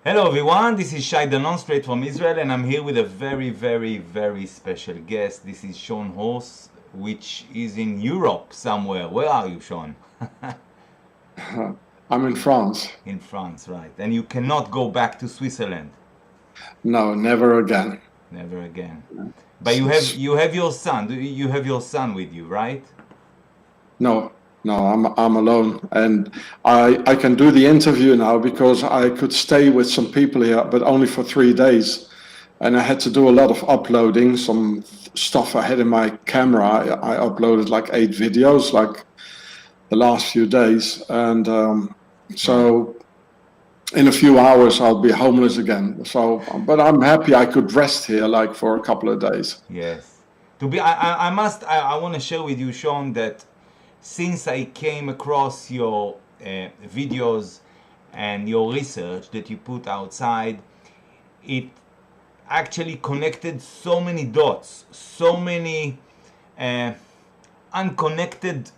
Hello everyone, this is Shai Danon straight from Israel, and I'm here with a very, very, very special guest. This is Sean Hross, which is in Europe somewhere. Where are you, Sean? I'm in France. In France, right. And you cannot go back to Switzerland. No, never again. Never again. But S- s- you have your son. You have your son with you, right? No, no, I'm alone, and I can do the interview now because I could stay with some people here, but only for 3 days, and I had to do a lot of uploading. Some stuff I had in my camera. I uploaded like 8 videos, like the last few days, and Right. so in a few hours I'll be homeless again. So, but I'm happy I could rest here like for a couple of days. Yes. I want to share with you, Sean, that since I came across your videos and your research that you put outside, it actually connected so many dots, so many uh, unconnected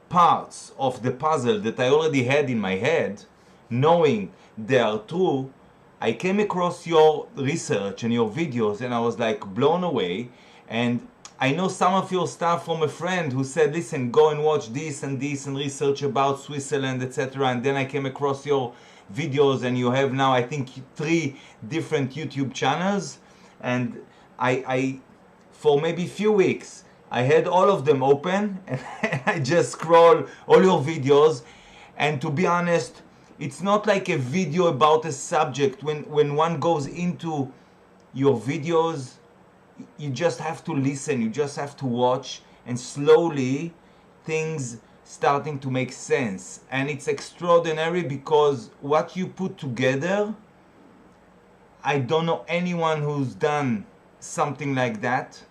parts of the puzzle that I already had in my head, knowing they are true. I came across your research and your videos and I was like blown away. And I know some of your stuff from a friend who said, listen, go and watch this and research about Switzerland, etc. And then I came across your videos, and you have now, I think, 3 different YouTube channels. And I for maybe few weeks, I had all of them open and I just scroll all your videos. And to be honest, it's not like a video about a subject. When one goes into your videos, you just have to listen, you just have to watch, and slowly things starting to make sense. And it's extraordinary because what you put together, I don't know anyone who's done something like that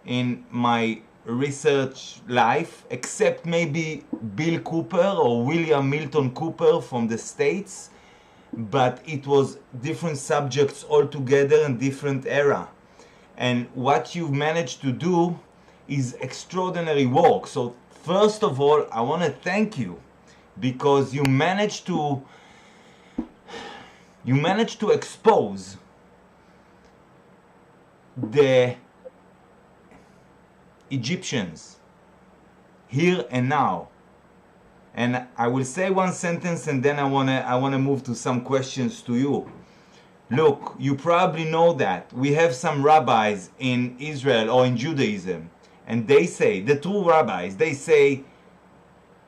in my research life, except maybe Bill Cooper or William Milton Cooper from the States. But it was different subjects altogether and different era. And what you've managed to do is extraordinary work. So first of all, I want to thank you because you managed to expose the Egyptians here and now. And I will say one sentence and then I want to move to some questions to you. Look, you probably know that we have some rabbis in Israel or in Judaism, and they say, the true rabbis, they say,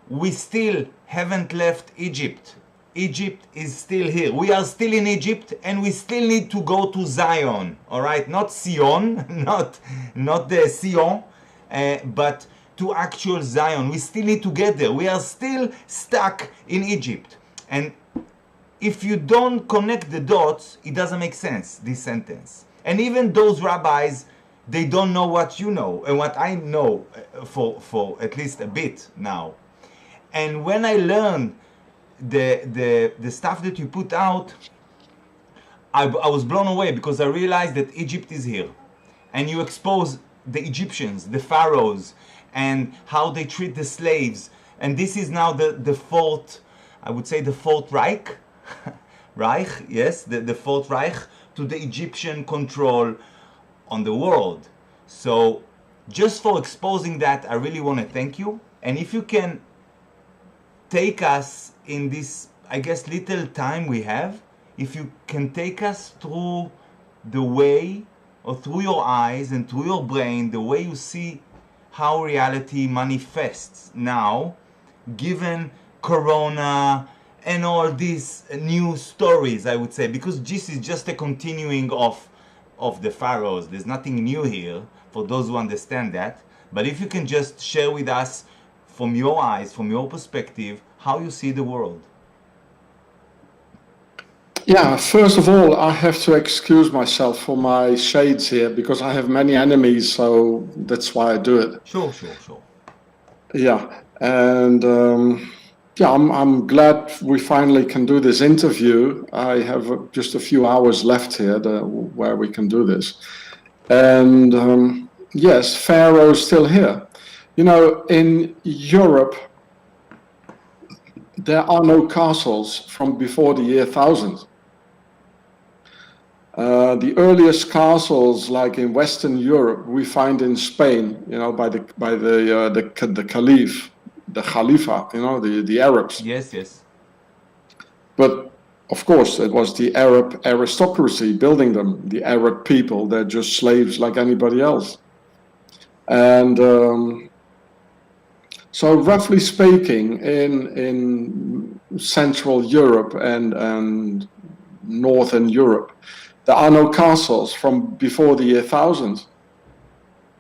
we still haven't left Egypt. Egypt is still here. We are still in Egypt and we still need to go to Zion. All right, not Sion, not the Sion, but to actual Zion. We still need to get there. We are still stuck in Egypt. And if you don't connect the dots, it doesn't make sense, this sentence. And even those rabbis, they don't know what you know and what I know for at least a bit now. And when I learned the stuff that you put out, I was blown away because I realized that Egypt is here. And you expose the Egyptians, the pharaohs, and how they treat the slaves. And this is now the fourth, I would say the fourth Reich, yes, the fourth Reich, to the Egyptian control on the world. So just for exposing that, I really want to thank you. And if you can take us in this, I guess, little time we have, if you can take us through the way, or through your eyes and through your brain, the way you see how reality manifests now, given Corona and all these new stories, I would say, because this is just a continuing of the pharaohs. There's nothing new here for those who understand that. But if you can just share with us from your eyes, from your perspective, how you see the world. Yeah, first of all, I have to excuse myself for my shades here because I have many enemies, so that's why I do it. Sure, sure, sure. Yeah, and yeah, I'm glad we finally can do this interview. I have just a few hours left here where we can do this. And yes, Pharaoh is still here. You know, in Europe, there are no castles from before the year 1000. The earliest castles, like in Western Europe, we find in Spain, by the Caliph, the Khalifa, the Arabs. Yes, yes. But of course, it was the Arab aristocracy building them, the Arab people. They're just slaves like anybody else. And so, roughly speaking, in Central Europe and Northern Europe, there are no castles from before the year 1000.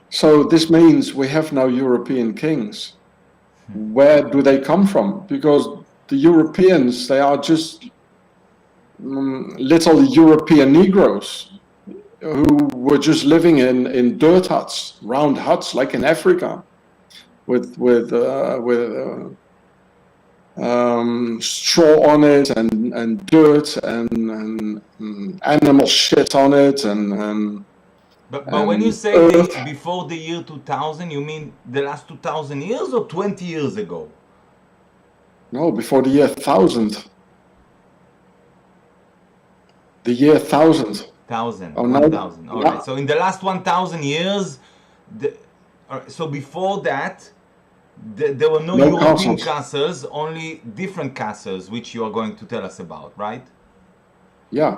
So this means we have no European kings. Where do they come from? Because the Europeans, they are just little European Negroes who were just living in dirt huts, round huts, like in Africa, with straw on it and dirt and animal shit on it But when you say before the year 2000, you mean the last 2000 years or 20 years ago? No, before the year 1000. The year 1000. 1000, Oh, no. 1000. All right. So in the last 1000 years, so before that, there were no European castles, only different castles, which you are going to tell us about, right? Yeah.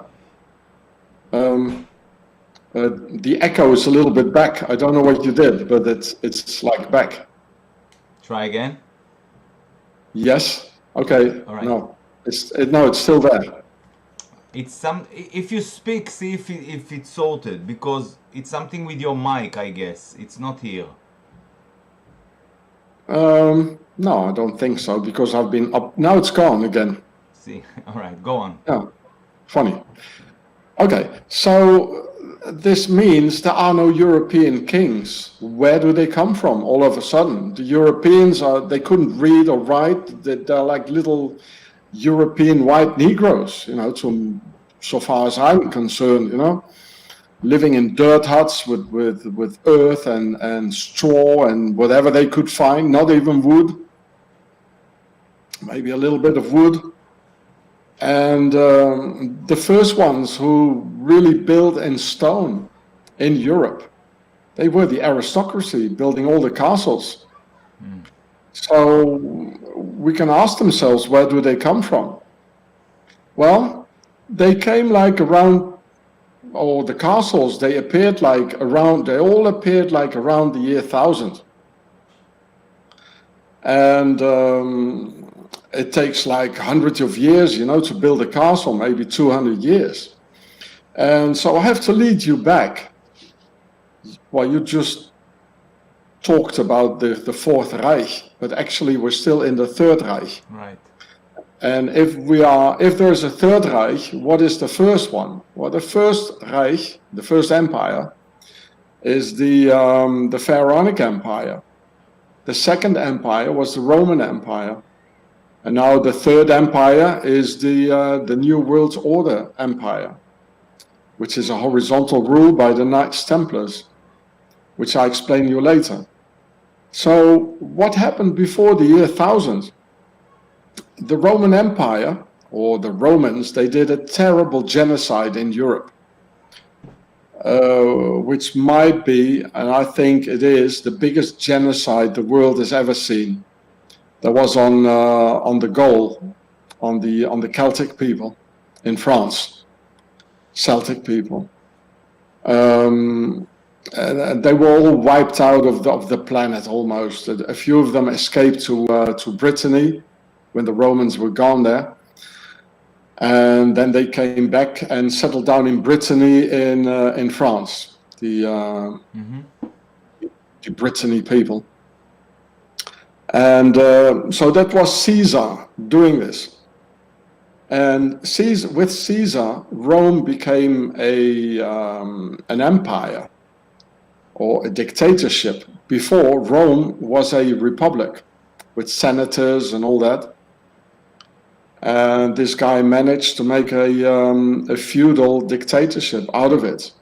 The echo is a little bit back. I don't know what you did, but it's like back. Try again. Yes. Okay. All right. No, it's still there. It's if you speak, see if it's sorted, because it's something with your mic, I guess. It's not here. No, I don't think so, because I've been up. Now it's gone again. See, all right, go on. Yeah, funny. Okay, so this means there are no European kings. Where do they come from all of a sudden? The Europeans they couldn't read or write. They're like little European white Negroes, so far as I'm concerned, living in dirt huts with earth and straw and whatever they could find, not even wood, maybe a little bit of wood. And the first ones who really built in stone in Europe, they were the aristocracy building all the castles. So we can ask themselves, where do they come from? Well, they came like around, or the castles, they all appeared like around the year 1000. And it takes like hundreds of years, to build a castle, maybe 200 years. And so I have to lead you back. Well, you just talked about the Fourth Reich, but actually we're still in the Third Reich. Right. And if there's a Third Reich, what is the first one? Well, the First Reich, the First Empire, is the Pharaonic Empire. The Second Empire was the Roman Empire. And now the Third Empire is the New World Order Empire, which is a horizontal rule by the Knights Templars, which I explain to you later. So what happened before the year 1000? The Roman Empire, or the Romans, they did a terrible genocide in Europe, which might be, and I think it is, the biggest genocide the world has ever seen. That was on the Gaul, on the Celtic people in France, Celtic people. And they were all wiped out of the planet almost. A few of them escaped to Brittany when the Romans were gone there. And then they came back and settled down in Brittany in France, the Brittany people. And so that was Caesar doing this. And with Caesar, Rome became an empire or a dictatorship. Before, Rome was a republic with senators and all that. And this guy managed to make a feudal dictatorship out of it.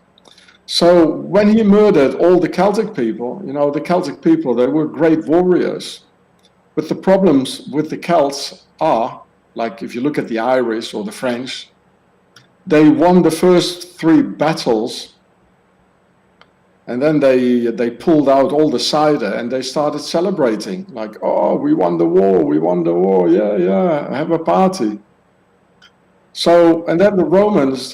So when he murdered all the Celtic people, the Celtic people, they were great warriors. But the problems with the Celts are, like if you look at the Irish or the French, they won the first 3 battles, and then they pulled out all the cider and they started celebrating, like, oh, we won the war, yeah, have a party. So, and then the Romans,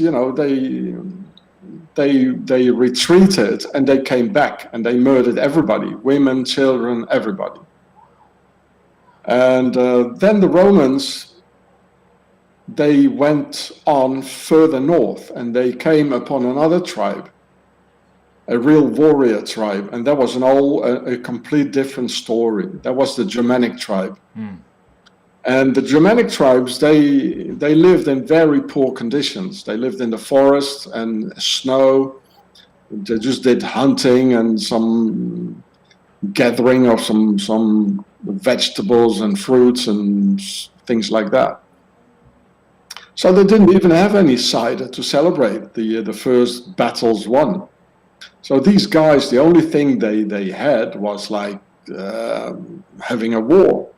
they retreated and they came back and they murdered everybody, women, children, everybody. And then the Romans, they went on further north and they came upon another tribe, a real warrior tribe, and that was a complete different story. That was the Germanic tribe. And the Germanic tribes, they lived in very poor conditions. They lived in the forest and snow. They just did hunting and some gathering of some vegetables and fruits and things like that. So they didn't even have any cider to celebrate the first battles won. So these guys, the only thing they had was like having a war,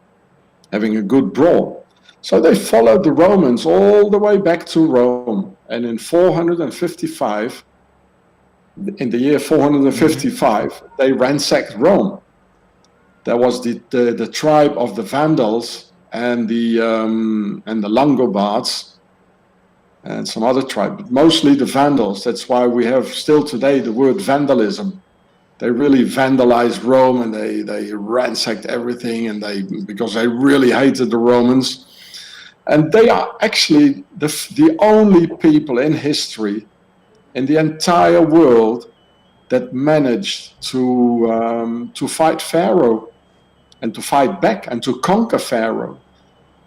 having a good brawl. So they followed the Romans all the way back to Rome. And in 455, in the year 455, they ransacked Rome. That was the tribe of the Vandals and the Langobards and some other tribe, but mostly the Vandals. That's why we have still today the word vandalism. They really vandalized Rome and they ransacked everything, and because they really hated the Romans. And they are actually the only people in history, in the entire world, that managed to fight Pharaoh and to fight back and to conquer Pharaoh.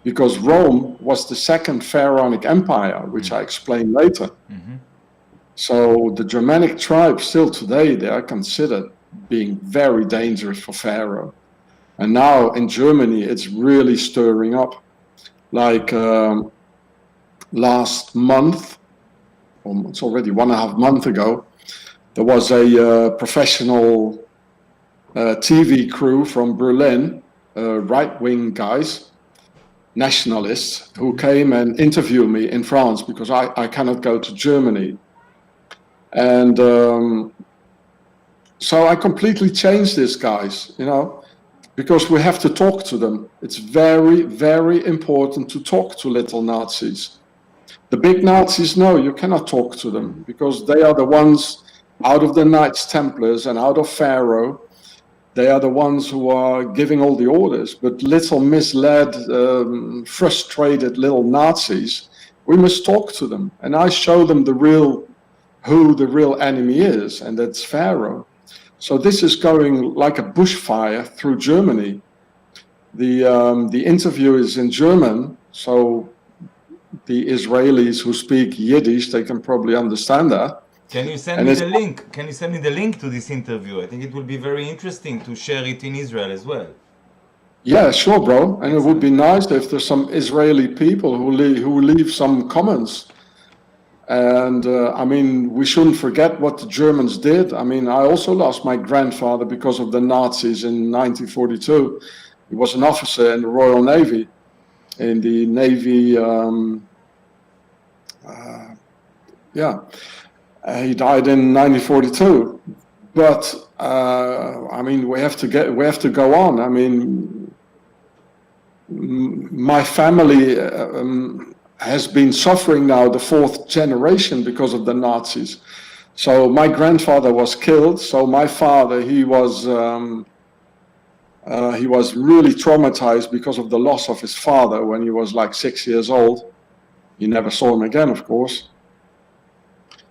Because Rome was the second pharaonic empire, which I explain later. Mm-hmm. So the Germanic tribes still today, they are considered being very dangerous for Pharaoh. And now in Germany, it's really stirring up. Like last month, or it's already 1.5 months ago, there was a professional TV crew from Berlin, right-wing guys, nationalists, who came and interviewed me in France because I cannot go to Germany. And so I completely changed these guys, because we have to talk to them. It's very, very important to talk to little Nazis. The big Nazis, no, you cannot talk to them because they are the ones out of the Knights Templars and out of Pharaoh. They are the ones who are giving all the orders, but little misled, frustrated little Nazis, we must talk to them. And I show them who the real enemy is, and that's Pharaoh. So this is going like a bushfire through Germany. The interview is in German, so the Israelis who speak Yiddish, they can probably understand that. Can you send me the link? Can you send me the link to this interview? I think it will be very interesting to share it in Israel as well. Yeah, sure, bro. And it would be nice if there's some Israeli people who leave some comments. And we shouldn't forget what the Germans did. I also lost my grandfather because of the Nazis in 1942. He was an officer in the Royal Navy, in the Navy. He died in 1942. But we have to go on. My family has been suffering now the 4th generation because of the Nazis. So my grandfather was killed. So my father, he was really traumatized because of the loss of his father when he was like 6 years old. He never saw him again, of course.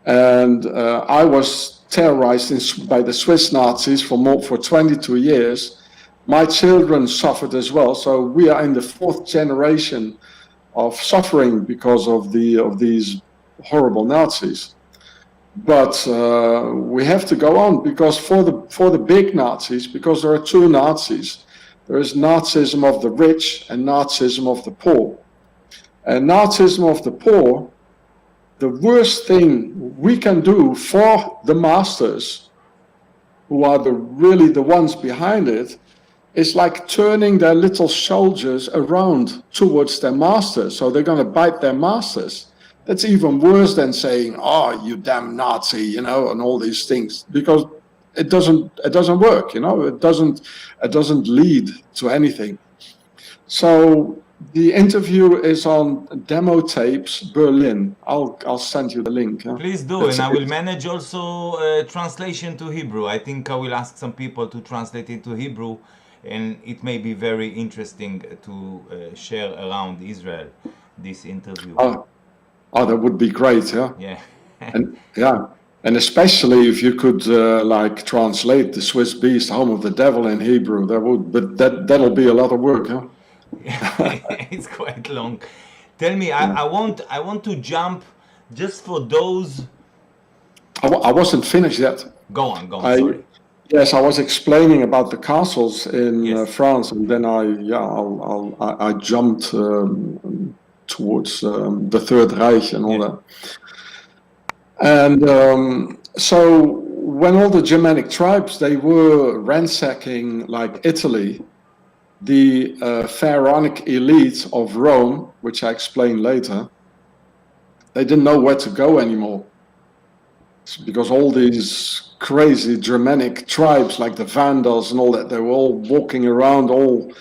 And I was terrorized by the Swiss Nazis for 22 years. My children suffered as well. So we are in the 4th generation of suffering because of these horrible Nazis. But we have to go on, because for the big Nazis, because there are 2 Nazis, there is Nazism of the rich and Nazism of the poor. And Nazism of the poor, the worst thing we can do for the masters, who are really the ones behind it, is like turning their little soldiers around towards their masters. So they're going to bite their masters. That's even worse than saying, "Oh, you damn Nazi," you know, and all these things, because it doesn't work, you know. It doesn't lead to anything. So the interview is on Demo Tapes Berlin. I'll send you the link. Yeah? Please do, It's, and I will it's manage also translation to Hebrew. I think I will ask some people to translate into Hebrew, and it may be very interesting to share around Israel this interview. oh, that would be great. Yeah, Yeah. and yeah, and especially if you could like translate the Swiss Beast, Home of the Devil in Hebrew. But that'll be a lot of work. Yeah. It's quite long. Tell me, Yeah. I want to jump just for those. I wasn't finished yet. Go on, I sorry. Yes, I was explaining about the castles in Yes. France, and then I jumped towards the Third Reich and all Yeah. that. And so when all the Germanic tribes, they were ransacking like Italy, the pharaonic elite of Rome, which I explain later, they didn't know where to go anymore. Because all these crazy Germanic tribes like the Vandals and all that, they were all walking around, all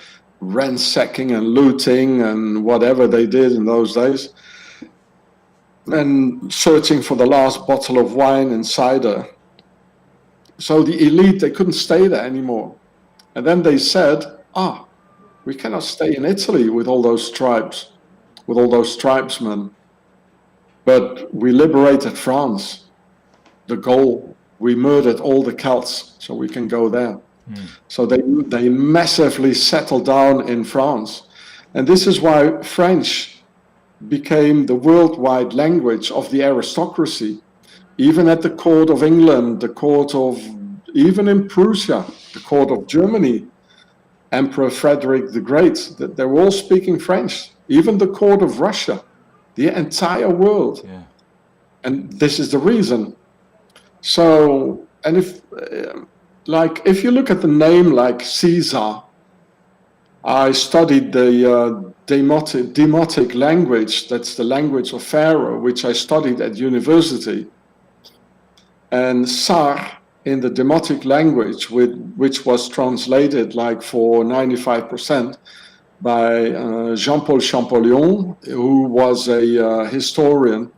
ransacking and looting and whatever they did in those days, and searching for the last bottle of wine and cider. So the elite, they couldn't stay there anymore. And then they said, we cannot stay in Italy with all those tribes, with all those tribesmen. But we liberated France. The goal, we murdered all the Celts, so we can go there. So they massively settled down in France. And this is why French became the worldwide language of the aristocracy. Even at the court of England, the court of, even in Prussia, the court of Germany, Emperor Frederick the Great, they were all speaking French. Even the court of Russia, the entire world. Yeah. And this is the reason. So, and if you look at the name like Caesar, I studied the Demotic language. That's the language of Pharaoh, which I studied at university. And Tsar in the Demotic language, which was translated like for 95% by Jean-Paul Champollion, who was a historian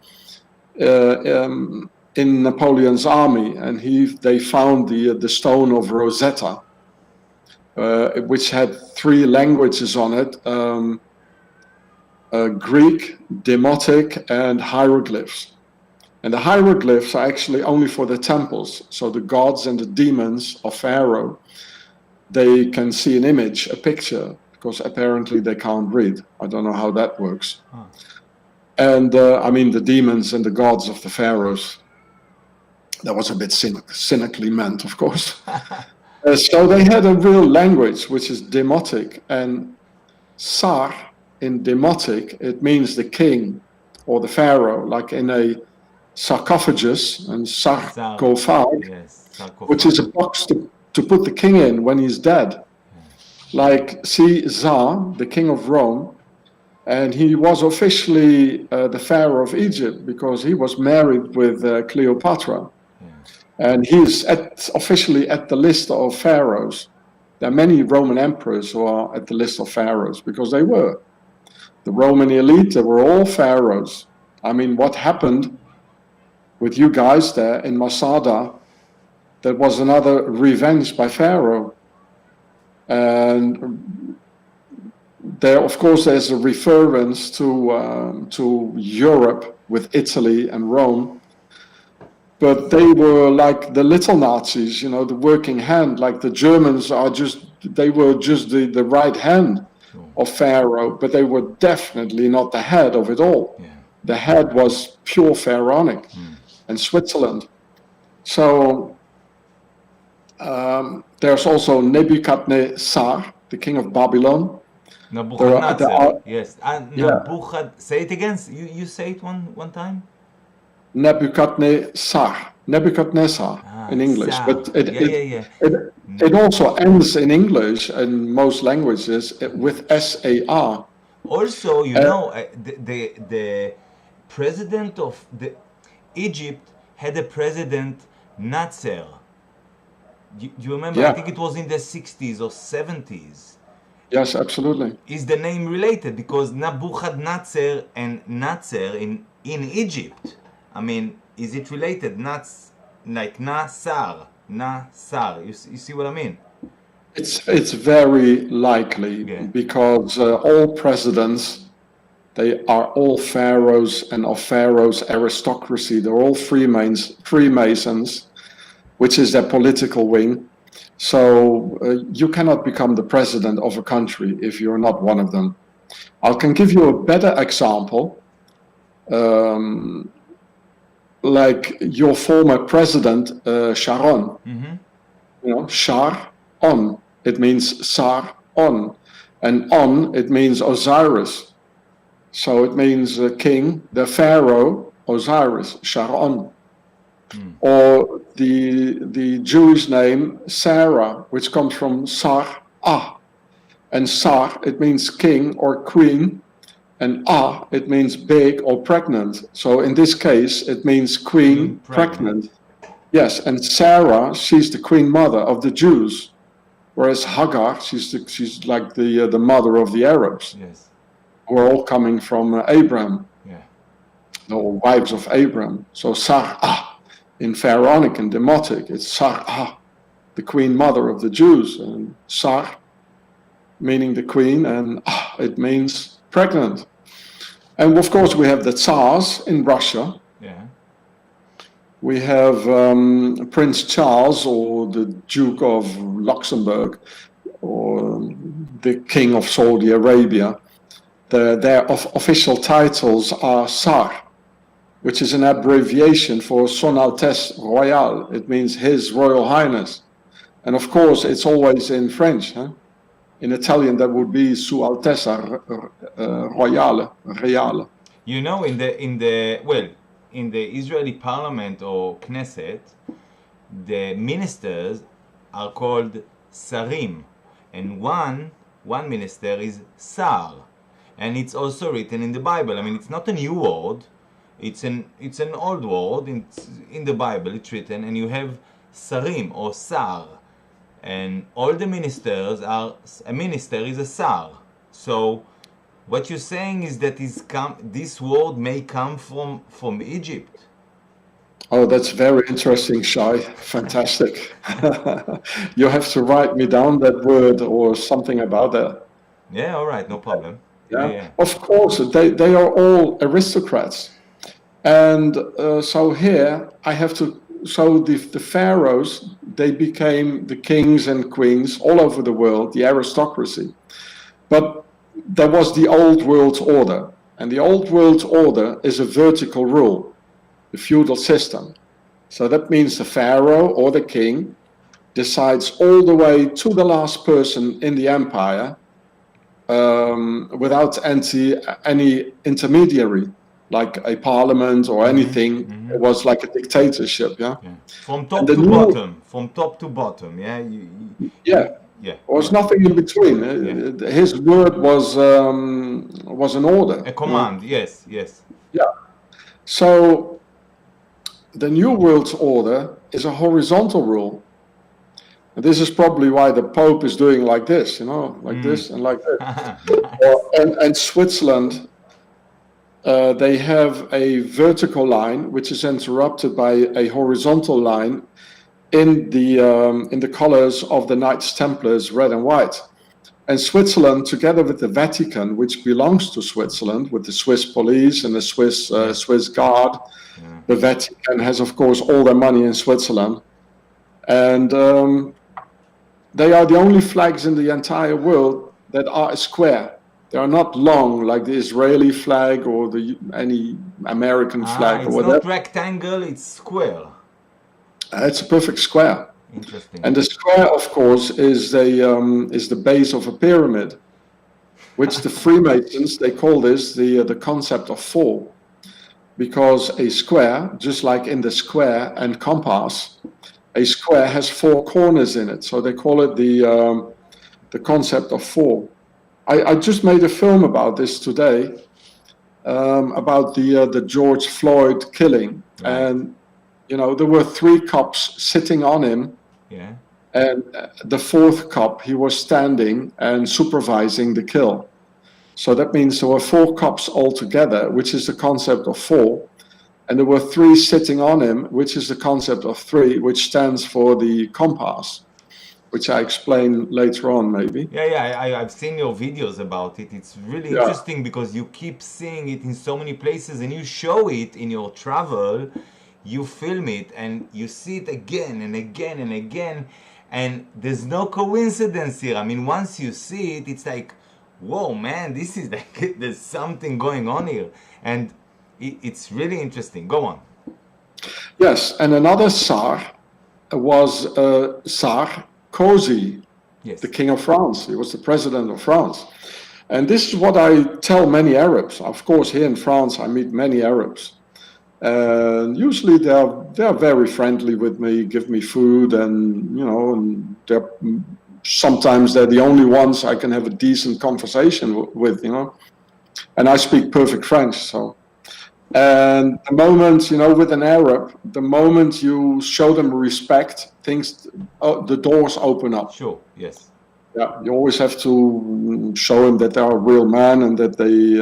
in Napoleon's army, and they found the stone of Rosetta, which had 3 languages on it: Greek, Demotic, and hieroglyphs. And the hieroglyphs are actually only for the temples. So the gods and the demons of Pharaoh, they can see an image, a picture, because apparently they can't read. I don't know how that works. And I mean the demons and the gods of the pharaohs. That was a bit cynically meant, of course. So they had a real language, which is Demotic. And Tsar in Demotic, it means the king or the pharaoh, like in a sarcophagus and sarcophag, Yes, which is a box to put the king in when he's dead. Like Caesar, the king of Rome, and he was officially the pharaoh of Egypt because he was married with Cleopatra. And he's officially at the list of pharaohs. There are many Roman emperors who are at the list of pharaohs because they were. The Roman elite, they were all pharaohs. I mean, what happened with you guys there in Masada, that was another revenge by Pharaoh. And there, of course, there's a reference to Europe with Italy and Rome. But they were like the little Nazis, you know, the working hand. Like the Germans they were just the right hand of Pharaoh, but they were definitely not the head of it all. Yeah. The head was pure pharaonic and Switzerland. So there's also Nebuchadnezzar, the king of Babylon. Nebuchadnezzar, yes. Say it again. You say it one time. Nebuchadnezzar in English, Tsar. but it also ends in English in most languages with SAR. Also, you know, the president of the Egypt had a president Nasser. You remember? I think it was in the 60s or 70s. Yes, absolutely. Is the name related? Because Nebuchadnezzar and Nasser in Egypt. I mean, is it related? Like Nasar. You see what I mean? It's very likely because all presidents, they are all pharaohs and of pharaoh's aristocracy. They're all Freemasons, which is their political wing. So you cannot become the president of a country if you're not one of them. I can give you a better example. Like your former president, Sharon. Mm-hmm. You know, Shar-on. It means Sar-on. And on, it means Osiris. So it means king, the pharaoh, Osiris, Shar-on. Or the Jewish name Sarah, which comes from Sar-ah. And Sar, it means king or queen, and Ah, it means big or pregnant. So in this case, it means queen pregnant. Yes, and Sarah, she's the queen mother of the Jews, whereas Hagar, she's like the mother of the Arabs. Yes, who are all coming from Abraham. Yeah, or wives of Abraham. So Sarah. In Pharaonic and Demotic, it's Sarah, the queen mother of the Jews, and Sar, meaning the queen, and it means pregnant. And of course, we have the Tsars in Russia. yeah. We have Prince Charles, or the Duke of Luxembourg, or the King of Saudi Arabia. Their official titles are Tsar, which is an abbreviation for Son Altesse Royale. It means His Royal Highness. And of course, it's always in French. Huh? In Italian, that would be Sua Altezza Royale, Reale. You know, in the Israeli parliament or Knesset, the ministers are called Sarim, and one minister is Sar, and it's also written in the Bible. I mean, it's not a new word. It's an old word in the Bible. It's written, and you have Sarim or Sar, and all the ministers are. A minister is a Sar. So, what you're saying is that this word may come from Egypt. Oh, that's very interesting, Shai. Fantastic. You have to write me down that word or something about that. Yeah, all right, no problem. Yeah. Of course, they are all aristocrats. And so here I have to, so the pharaohs, they became the kings and queens all over the world, the aristocracy. But there was the old world order. And the old world order is a vertical rule, the feudal system. So that means the pharaoh or the king decides all the way to the last person in the empire without any intermediary, like a parliament or anything. Mm-hmm. It was like a dictatorship, yeah? From top to bottom, yeah? Yeah. There was nothing in between. His word was an order. A command, yes. Yeah. So the New World Order is a horizontal rule. And this is probably why the Pope is doing like this, this and like this. And Switzerland, they have a vertical line which is interrupted by a horizontal line in the colors of the Knights Templars, red and white. And Switzerland, together with the Vatican, which belongs to Switzerland, with the Swiss police and the Swiss Guard, the Vatican has, of course, all their money in Switzerland. And they are the only flags in the entire world that are square. They are not long, like the Israeli flag or any American flag or whatever. It's not rectangle, it's square. It's a perfect square. Interesting. And the square, of course, is the base of a pyramid, which the Freemasons, they call this the concept of four, because a square, just like in the square and compass, a square has four corners in it, so they call it the concept of four. I just made a film about this today, about the George Floyd killing, Right. and there were 3 cops sitting on him, Yeah. and the 4th cop, he was standing and supervising the kill. So that means there were 4 cops altogether, which is the concept of 4, and there were 3 sitting on him, which is the concept of 3, which stands for the compass, which I explain later on, maybe. Yeah, I've seen your videos about it. It's really Yeah. interesting because you keep seeing it in so many places and you show it in your travel. You film it and you see it again and again and again. And there's no coincidence here. I mean, once you see it, it's like, whoa, man, this is like, there's something going on here. And it's really interesting. Go on. Yes, and another Tsar was Tsar Cozy, Yes. the King of France. He was the president of France. And this is what I tell many Arabs. Of course, here in France, I meet many Arabs. And usually they're very friendly with me, give me food, and and sometimes they're the only ones I can have a decent conversation with, And I speak perfect French, so. And the moment, with an Arab, the moment you show them respect, the doors open up. Sure, yes. Yeah, you always have to show them that they are a real man and that they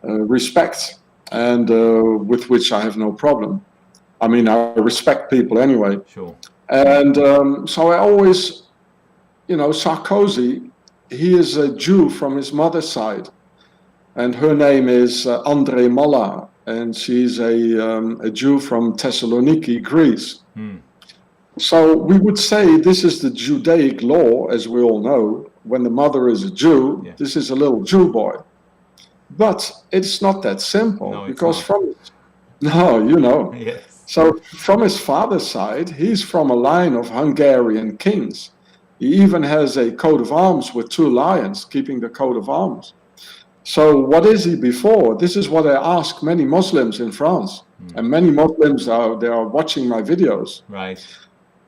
respect, and with which I have no problem. I mean, I respect people anyway. Sure. And so I always, Sarkozy, he is a Jew from his mother's side. And her name is Andre Malla, and she's a Jew from Thessaloniki, Greece. So we would say this is the Judaic law, as we all know. When the mother is a Jew, this is a little Jew boy. But it's not that simple, No, because Yes. So from his father's side, he's from a line of Hungarian kings. He even has a coat of arms with 2 lions, keeping the coat of arms. So what is he before? This is what I ask many Muslims in France. And many Muslims they are watching my videos. Right.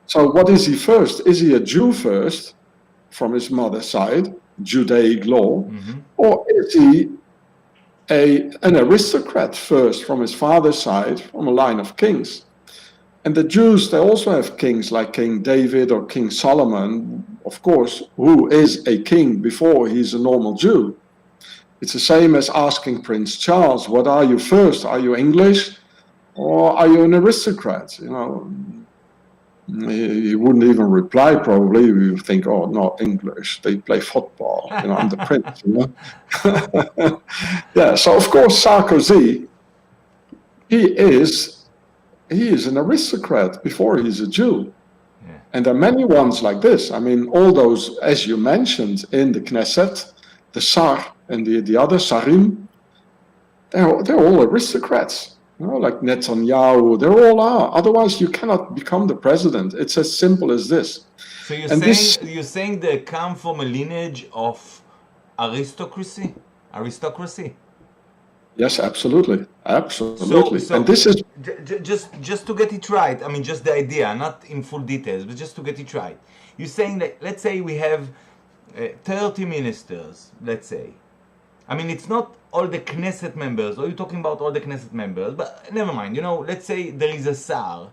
So what is he first? Is he a Jew first, from his mother's side, Judaic law? Or is he an aristocrat first, from his father's side, from a line of kings? And the Jews, they also have kings like King David or King Solomon, of course, who is a king before he's a normal Jew. It's the same as asking Prince Charles, what are you first? Are you English or are you an aristocrat? He wouldn't even reply probably. You think, oh, not English, they play football, I'm the prince, Yeah, so of course Sarkozy, he is an aristocrat before he's a Jew. Yeah. And there are many ones like this. I mean, all those, as you mentioned, in the Knesset, the Tsar and the other Sarim, they're all aristocrats. Like Netanyahu, they all are. Otherwise, you cannot become the president. It's as simple as this. So you're saying they come from a lineage of aristocracy? Yes, absolutely, absolutely. So and this is just to get it right. I mean, just the idea, not in full details, but just to get it right. You're saying that, let's say we have 30 ministers, let's say. I mean, it's not all the Knesset members, or you're talking about all the Knesset members, but never mind, let's say there is a Tsar.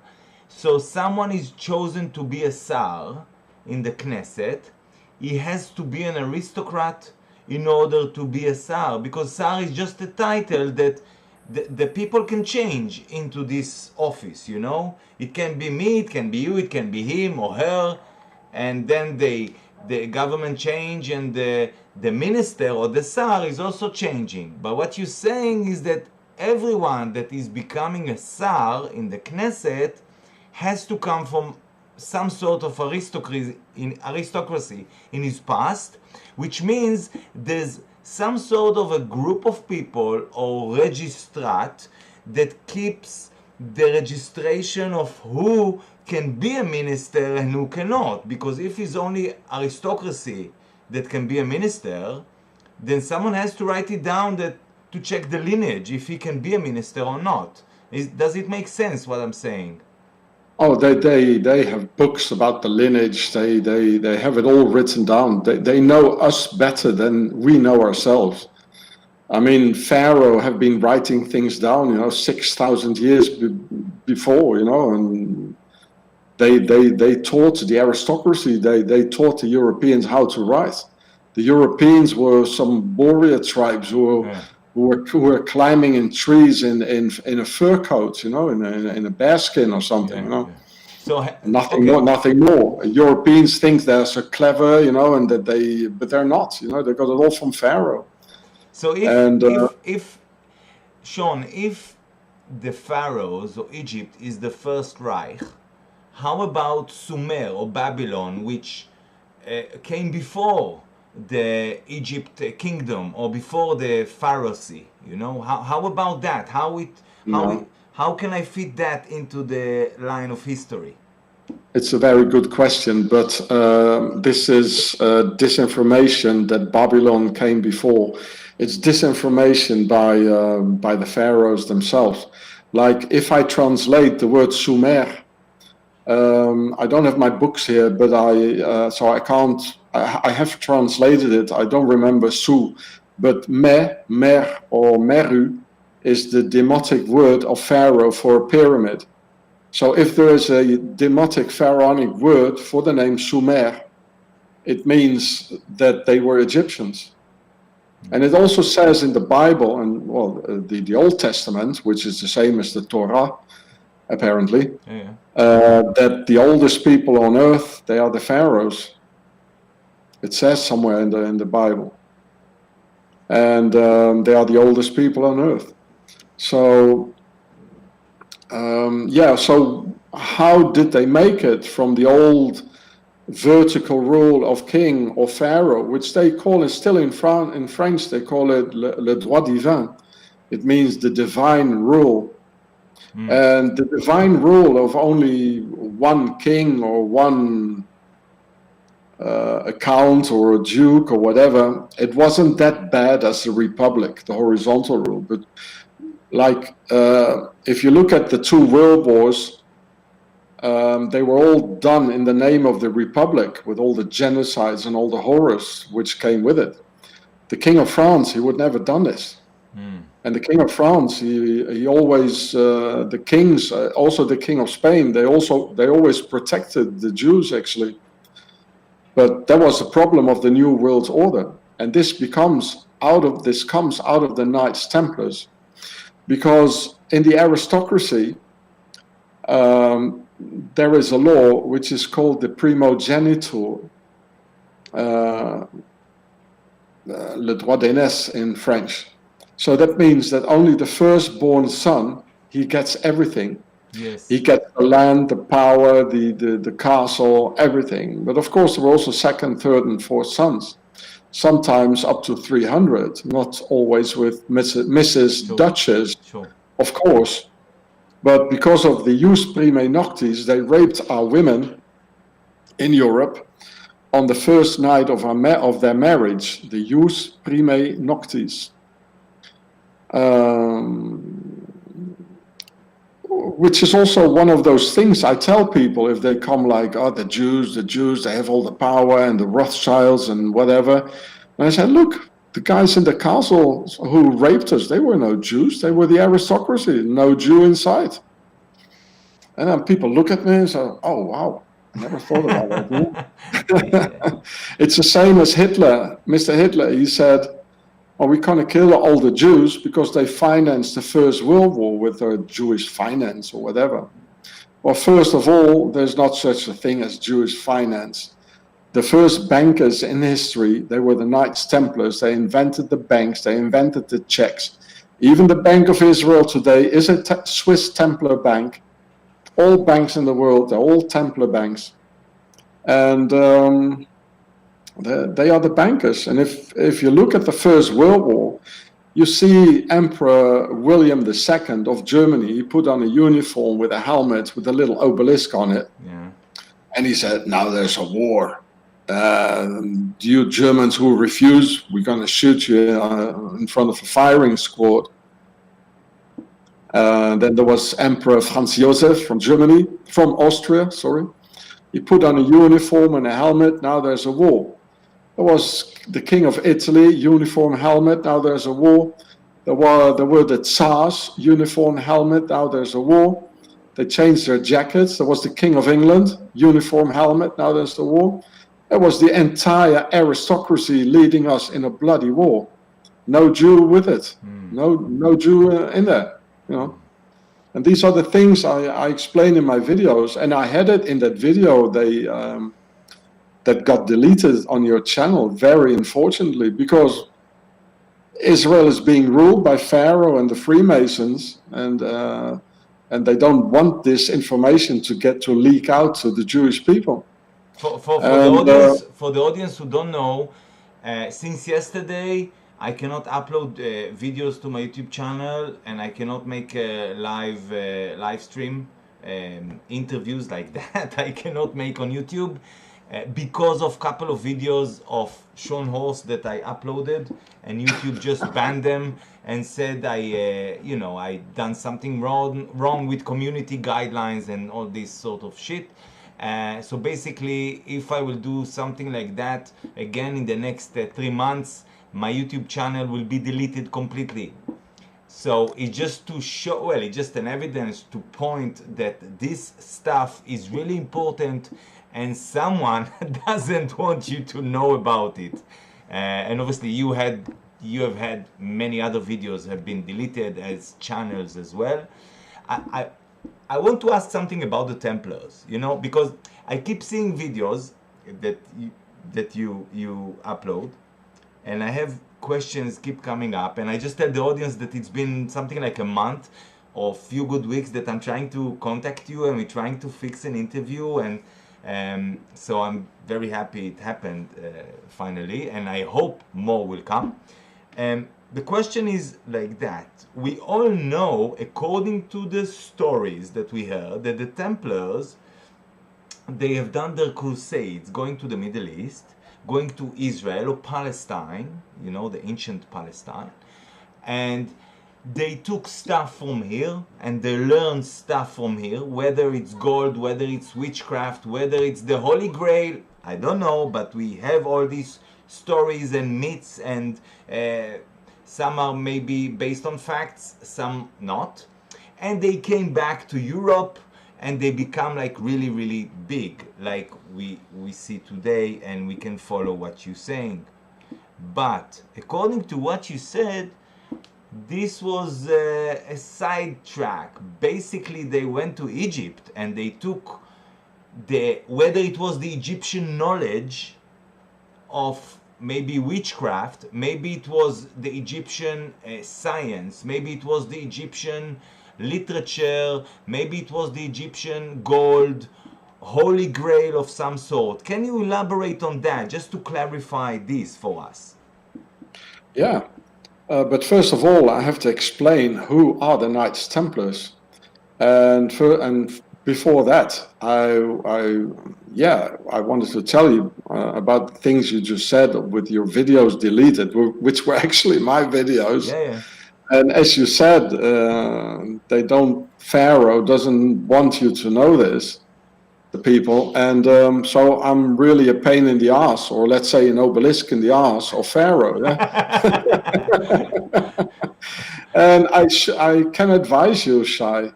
So someone is chosen to be a Tsar in the Knesset. He has to be an aristocrat in order to be a Tsar, because Tsar is just a title that the people can change into this office, It can be me, it can be you, it can be him or her, and then the government change and the minister or the Tsar is also changing. But what you're saying is that everyone that is becoming a Tsar in the Knesset has to come from some sort of aristocracy in his past, which means there's some sort of a group of people or registrat that keeps the registration of who can be a minister and who cannot. Because if it's only aristocracy that can be a minister, then someone has to write it down to check the lineage, if he can be a minister or not. Does it make sense what I'm saying? Oh, they have books about the lineage. They have it all written down. They know us better than we know ourselves. I mean, Pharaoh have been writing things down, 6,000 years before, and they taught the aristocracy, they taught the Europeans how to write. The Europeans were some warrior tribes who were climbing in trees in a fur coat, in a bearskin or something, Yeah. So Nothing more, nothing more. Europeans think they're so clever, and but they're not, they got it all from Pharaoh. So if Sean, if the pharaohs or Egypt is the first Reich, how about Sumer or Babylon, which came before the Egypt kingdom or before the Pharaohcy? How about that? How can I fit that into the line of history? It's a very good question, but this is disinformation that Babylon came before. It's disinformation by the pharaohs themselves. Like if I translate the word Sumer, I don't have my books here, but so I can't. I have translated it. I don't remember Su, but Mer, or Meru is the demotic word of Pharaoh for a pyramid. So if there is a demotic pharaonic word for the name Sumer, it means that they were Egyptians. And it also says in the Bible, and the Old Testament, which is the same as the Torah, apparently, that the oldest people on earth, they are the pharaohs. It says somewhere in the Bible. And they are the oldest people on earth. So so how did they make it from the old vertical rule of king or pharaoh, which they call it still in French, they call it le droit divin. It means the divine rule. And the divine rule of only one king or one a count or a duke or whatever, it wasn't that bad as the republic, the horizontal rule. But like if you look at the two world wars, they were all done in the name of the republic, with all the genocides and all the horrors which came with it. The King of France, he would never done this. And the King of France, he always, the kings, also the King of Spain, they always protected the Jews, actually. But that was the problem of the New World Order. And this comes out of the Knights Templars. Because in the aristocracy, there is a law which is called the primogeniture, le droit d'aînesse in French. So that means that only the firstborn son, he gets everything. Yes. He gets the land, the power, the castle, everything. But of course, there were also second, third, and fourth sons. Sometimes up to 300, not always with Mrs. Duchess, of course. But because of the jus primae noctis, they raped our women in Europe on the first night of their marriage, the jus primae noctis. Which is also one of those things I tell people if they come like, oh, the Jews, they have all the power, and the Rothschilds and whatever. And I said, look, the guys in the castle who raped us, they were no Jews, they were the aristocracy, no Jew inside. And then people look at me and say, oh, wow, I never thought about that. It's the same as Hitler, Mr. Hitler. He said, well, we can't kill all the Jews because they financed the First World War with their Jewish finance or whatever. Well, first of all, there's not such a thing as Jewish finance. The first bankers in history, they were the Knights Templars. They invented the banks, they invented the checks. Even the Bank of Israel today is a Swiss Templar bank. All banks in the world, they're all Templar banks. And they are the bankers. And if you look at the First World War, you see Emperor William II of Germany. He put on a uniform with a helmet with a little obelisk on it. Yeah. And he said, now there's a war. You Germans who refuse, we're going to shoot you in front of a firing squad. Then there was Emperor Franz Joseph from Austria. He put on a uniform and a helmet, now there's a war. There was the King of Italy, uniform helmet, now there's a war. There were the Tsars, uniform helmet, now there's a war. They changed their jackets. There was the King of England, uniform helmet, now there's the war. There was the entire aristocracy leading us in a bloody war. No Jew with it. No Jew in there, you know. And these are the things I explain in my videos. And I had it in that video that got deleted on your channel, very unfortunately, because Israel is being ruled by Pharaoh and the Freemasons, and they don't want this information to leak out to the Jewish people. For the audience who don't know, since yesterday I cannot upload videos to my YouTube channel, and I cannot make a live stream interviews like that. I cannot make on YouTube because of couple of videos of Sean Hross that I uploaded, and YouTube just banned them and said I done something wrong with community guidelines and all this sort of shit. So basically, if I will do something like that again in the next 3 months, my YouTube channel will be deleted completely. So it's just to show, well, it's just an evidence to point that this stuff is really important, and someone doesn't want you to know about it. And obviously you have had many other videos have been deleted as channels as well. I want to ask something about the Templars, because I keep seeing videos that you upload, and I have questions keep coming up, and I just tell the audience that it's been something like a month or few good weeks that I'm trying to contact you, and we're trying to fix an interview, and so I'm very happy it happened finally, and I hope more will come. The question is like that. We all know, according to the stories that we heard, that the Templars, they have done their crusades going to the Middle East, going to Israel or Palestine, the ancient Palestine, and they took stuff from here and they learned stuff from here, whether it's gold, whether it's witchcraft, whether it's the Holy Grail, I don't know, but we have all these stories and myths, and some are maybe based on facts, some not. And they came back to Europe, and they become like really, really big, like we see today, and we can follow what you're saying. But according to what you said, this was a sidetrack. Basically, they went to Egypt and they took whether it was the Egyptian knowledge of maybe witchcraft, maybe it was the Egyptian science, maybe it was the Egyptian literature, maybe it was the Egyptian gold, Holy Grail of some sort. Can you elaborate on that, just to clarify this for us? Yeah, but first of all, I have to explain who are the Knights Templars, and before that, I wanted to tell you about the things you just said with your videos deleted, which were actually my videos. Yeah. And as you said, Pharaoh doesn't want you to know this, the people. And so I'm really a pain in the ass, or let's say an obelisk in the ass of Pharaoh. Yeah? And I can advise you, Shai,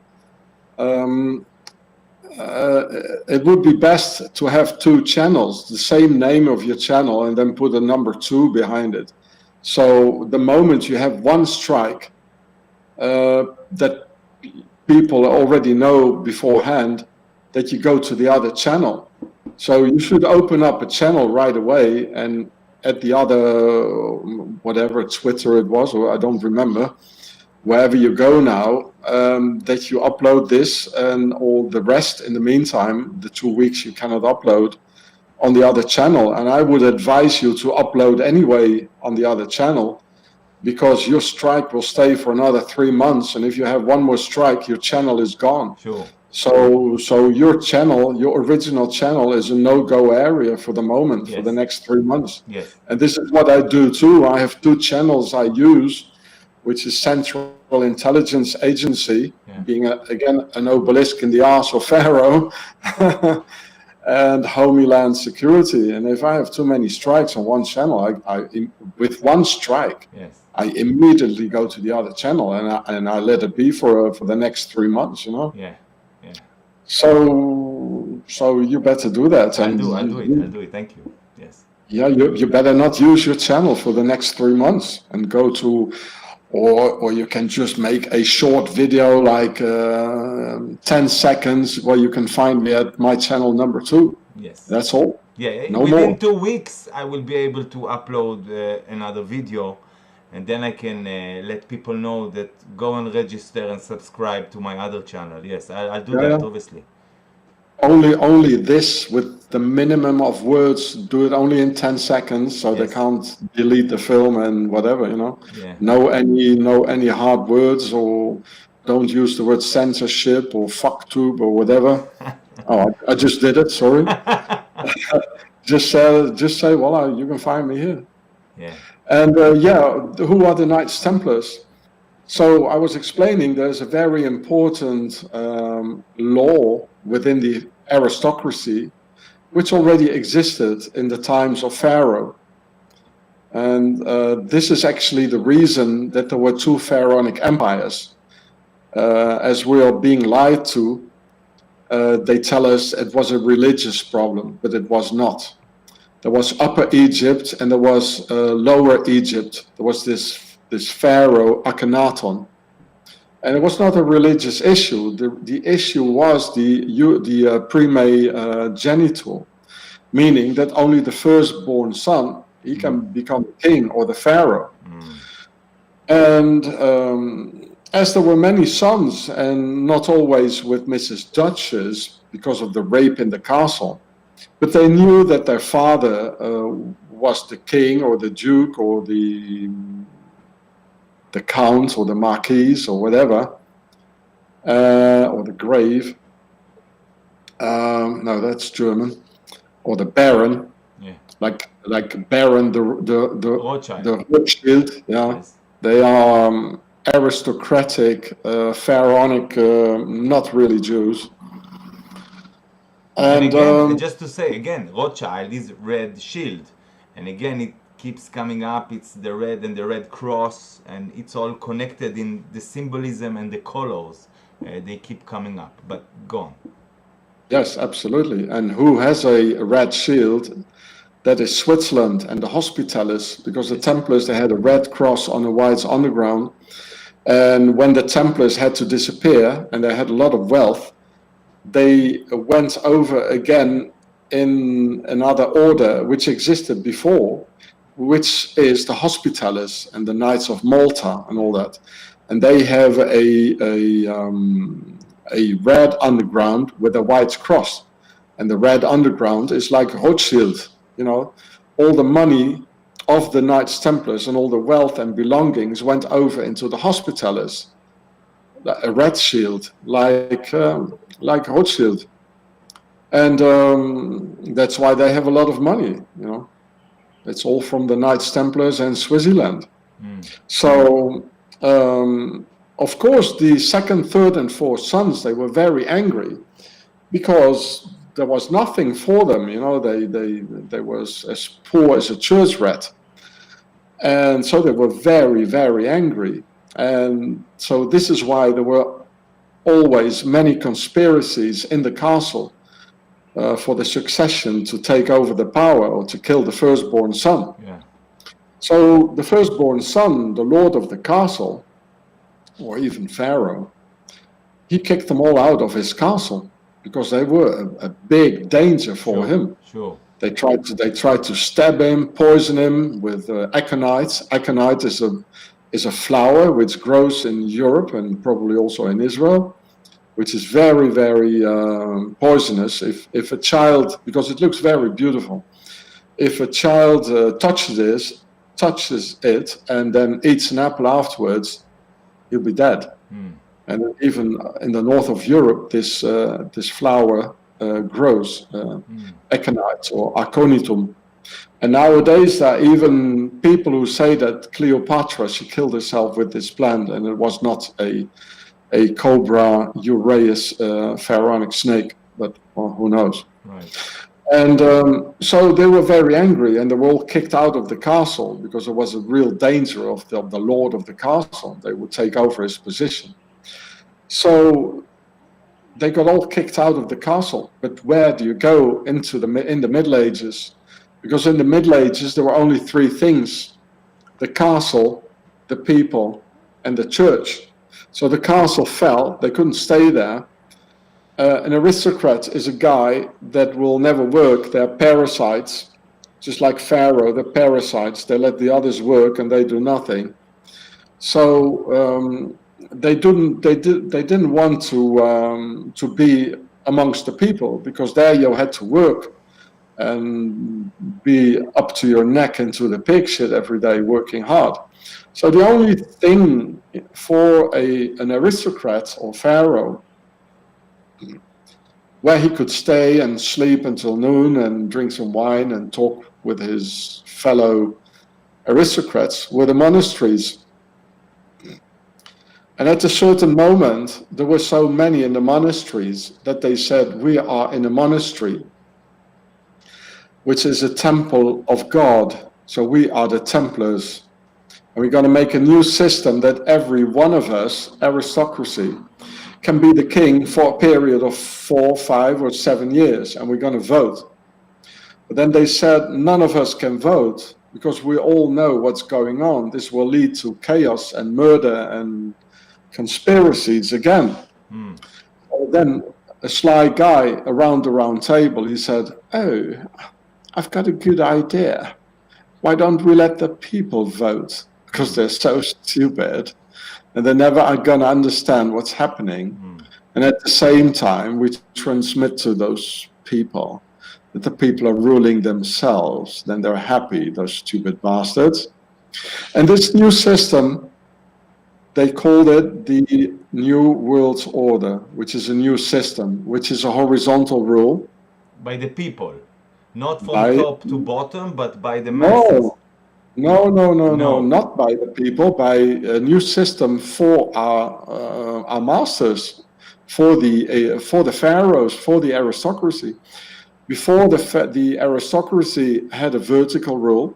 it would be best to have 2 channels, the same name of your channel, and then put a number 2 behind it. So the moment you have one strike that people already know beforehand, that you go to the other channel. So you should open up a channel right away, and at the other, whatever, Twitter it was, or I don't remember, wherever you go now, that you upload this, and all the rest in the meantime, the 2 weeks you cannot upload, on the other channel. And I would advise you to upload anyway on the other channel, because your strike will stay for another 3 months, and if you have one more strike, your channel is gone. Sure. So your channel, your original channel, is a no-go area for the moment. Yes. For the next 3 months. Yes. And this is what I do too. I have 2 channels I use, which is Central Intelligence Agency, being again an obelisk in the ass of Pharaoh, and Homeland Security. And if I have too many strikes on one channel, with one strike, Yes. I immediately go to the other channel and I let it be for the next 3 months, you know. Yeah. Yeah. So you better do that. I'll do it. Thank you. Yes. Yeah, you better not use your channel for the next 3 months and go to, or you can just make a short video like 10 seconds where you can find me at my channel number 2. Yes. That's all. Yeah. No Within more. 2 weeks, I will be able to upload another video, and then I can let people know that go and register and subscribe to my other channel. Yes, I'll do that, obviously. Only this with the minimum of words. Do it only in 10 seconds, so they can't delete the film and whatever, you know. Yeah. No any hard words, or don't use the word censorship or fuck tube or whatever. Oh, I just did it. Sorry. just say, well, you can find me here. Yeah. And who are the Knights Templars? So I was explaining there's a very important law within the aristocracy which already existed in the times of Pharaoh. And this is actually the reason that there were 2 pharaonic empires. As we are being lied to, they tell us it was a religious problem, but it was not. There was Upper Egypt and there was Lower Egypt. There was this pharaoh Akhenaton, and it was not a religious issue. The issue was the primogeniture, meaning that only the firstborn son, he can become the king or the pharaoh. And as there were many sons, and not always with Mrs. Duchess because of the rape in the castle, but they knew that their father was the king or the duke or the count or the marquise or whatever, or the grave. No, that's German. Or the baron, like Baron the Rothschild. Yeah, yes. They are aristocratic, pharaonic, not really Jews. And again, just to say again, Rothschild is red shield, and again it keeps coming up. It's the red and the red cross, and it's all connected in the symbolism and the colors. They keep coming up, but go on. Yes, absolutely. And who has a red shield? That is Switzerland and the Hospitallers, because the Templars, they had a red cross on a white underground. And when the Templars had to disappear and they had a lot of wealth, they went over again in another order which existed before, which is the Hospitallers and the Knights of Malta and all that. And they have a red underground with a white cross. And the red underground is like Rothschild, you know. All the money of the Knights Templars and all the wealth and belongings went over into the Hospitallers. A red shield, like Rothschild. And that's why they have a lot of money, you know. It's all from the Knights Templars and Switzerland. So, of course, the second, third, and fourth sons, they were very angry because there was nothing for them, you know. They was as poor as a church rat. And so they were very, very angry. And so this is why there were always many conspiracies in the castle for the succession to take over the power or to kill the firstborn son. Yeah. So the firstborn son, the lord of the castle, or even Pharaoh, he kicked them all out of his castle because they were a big danger for him. Sure. They tried to stab him, poison him with aconite. Aconite is a flower which grows in Europe and probably also in Israel, which is very, very poisonous. If a child, because it looks very beautiful, if a child touches it and then eats an apple afterwards, he'll be dead. And even in the north of Europe, this flower grows, aconite or aconitum. And nowadays there are even people who say that Cleopatra, she killed herself with this plant, and it was not a cobra ureus pharaonic snake, but well, who knows. Right. And so they were very angry, and they were all kicked out of the castle because there was a real danger of the lord of the castle. They would take over his position. So they got all kicked out of the castle. But where do you go in the Middle Ages? Because in the Middle Ages there were only three things: the castle, the people, and the church. So the castle fell; they couldn't stay there. An aristocrat is a guy that will never work. They're parasites, just like Pharaoh. They're parasites. They let the others work and they do nothing. So they didn't want to be amongst the people, because there you had to work and be up to your neck into the pig shit every day, working hard. So the only thing for an aristocrat or Pharaoh where he could stay and sleep until noon and drink some wine and talk with his fellow aristocrats were the monasteries. And at a certain moment, there were so many in the monasteries that they said, we are in a monastery, which is a temple of God. So we are the Templars. And we're going to make a new system that every one of us, aristocracy, can be the king for a period of 4, 5, or 7 years, and we're going to vote. But then they said, none of us can vote, because we all know what's going on. This will lead to chaos and murder and conspiracies again. Then a sly guy around the round table, he said, oh, I've got a good idea. Why don't we let the people vote? Because they're so stupid. And they never are going to understand what's happening. And at the same time, we transmit to those people that the people are ruling themselves. Then they're happy, those stupid bastards. And this new system, they called it the New World Order, which is a new system, which is a horizontal rule. By the people, not from top to bottom, but by the masses. No, not by the people, by a new system for our masters, for the pharaohs, for the aristocracy. Before the aristocracy had a vertical rule,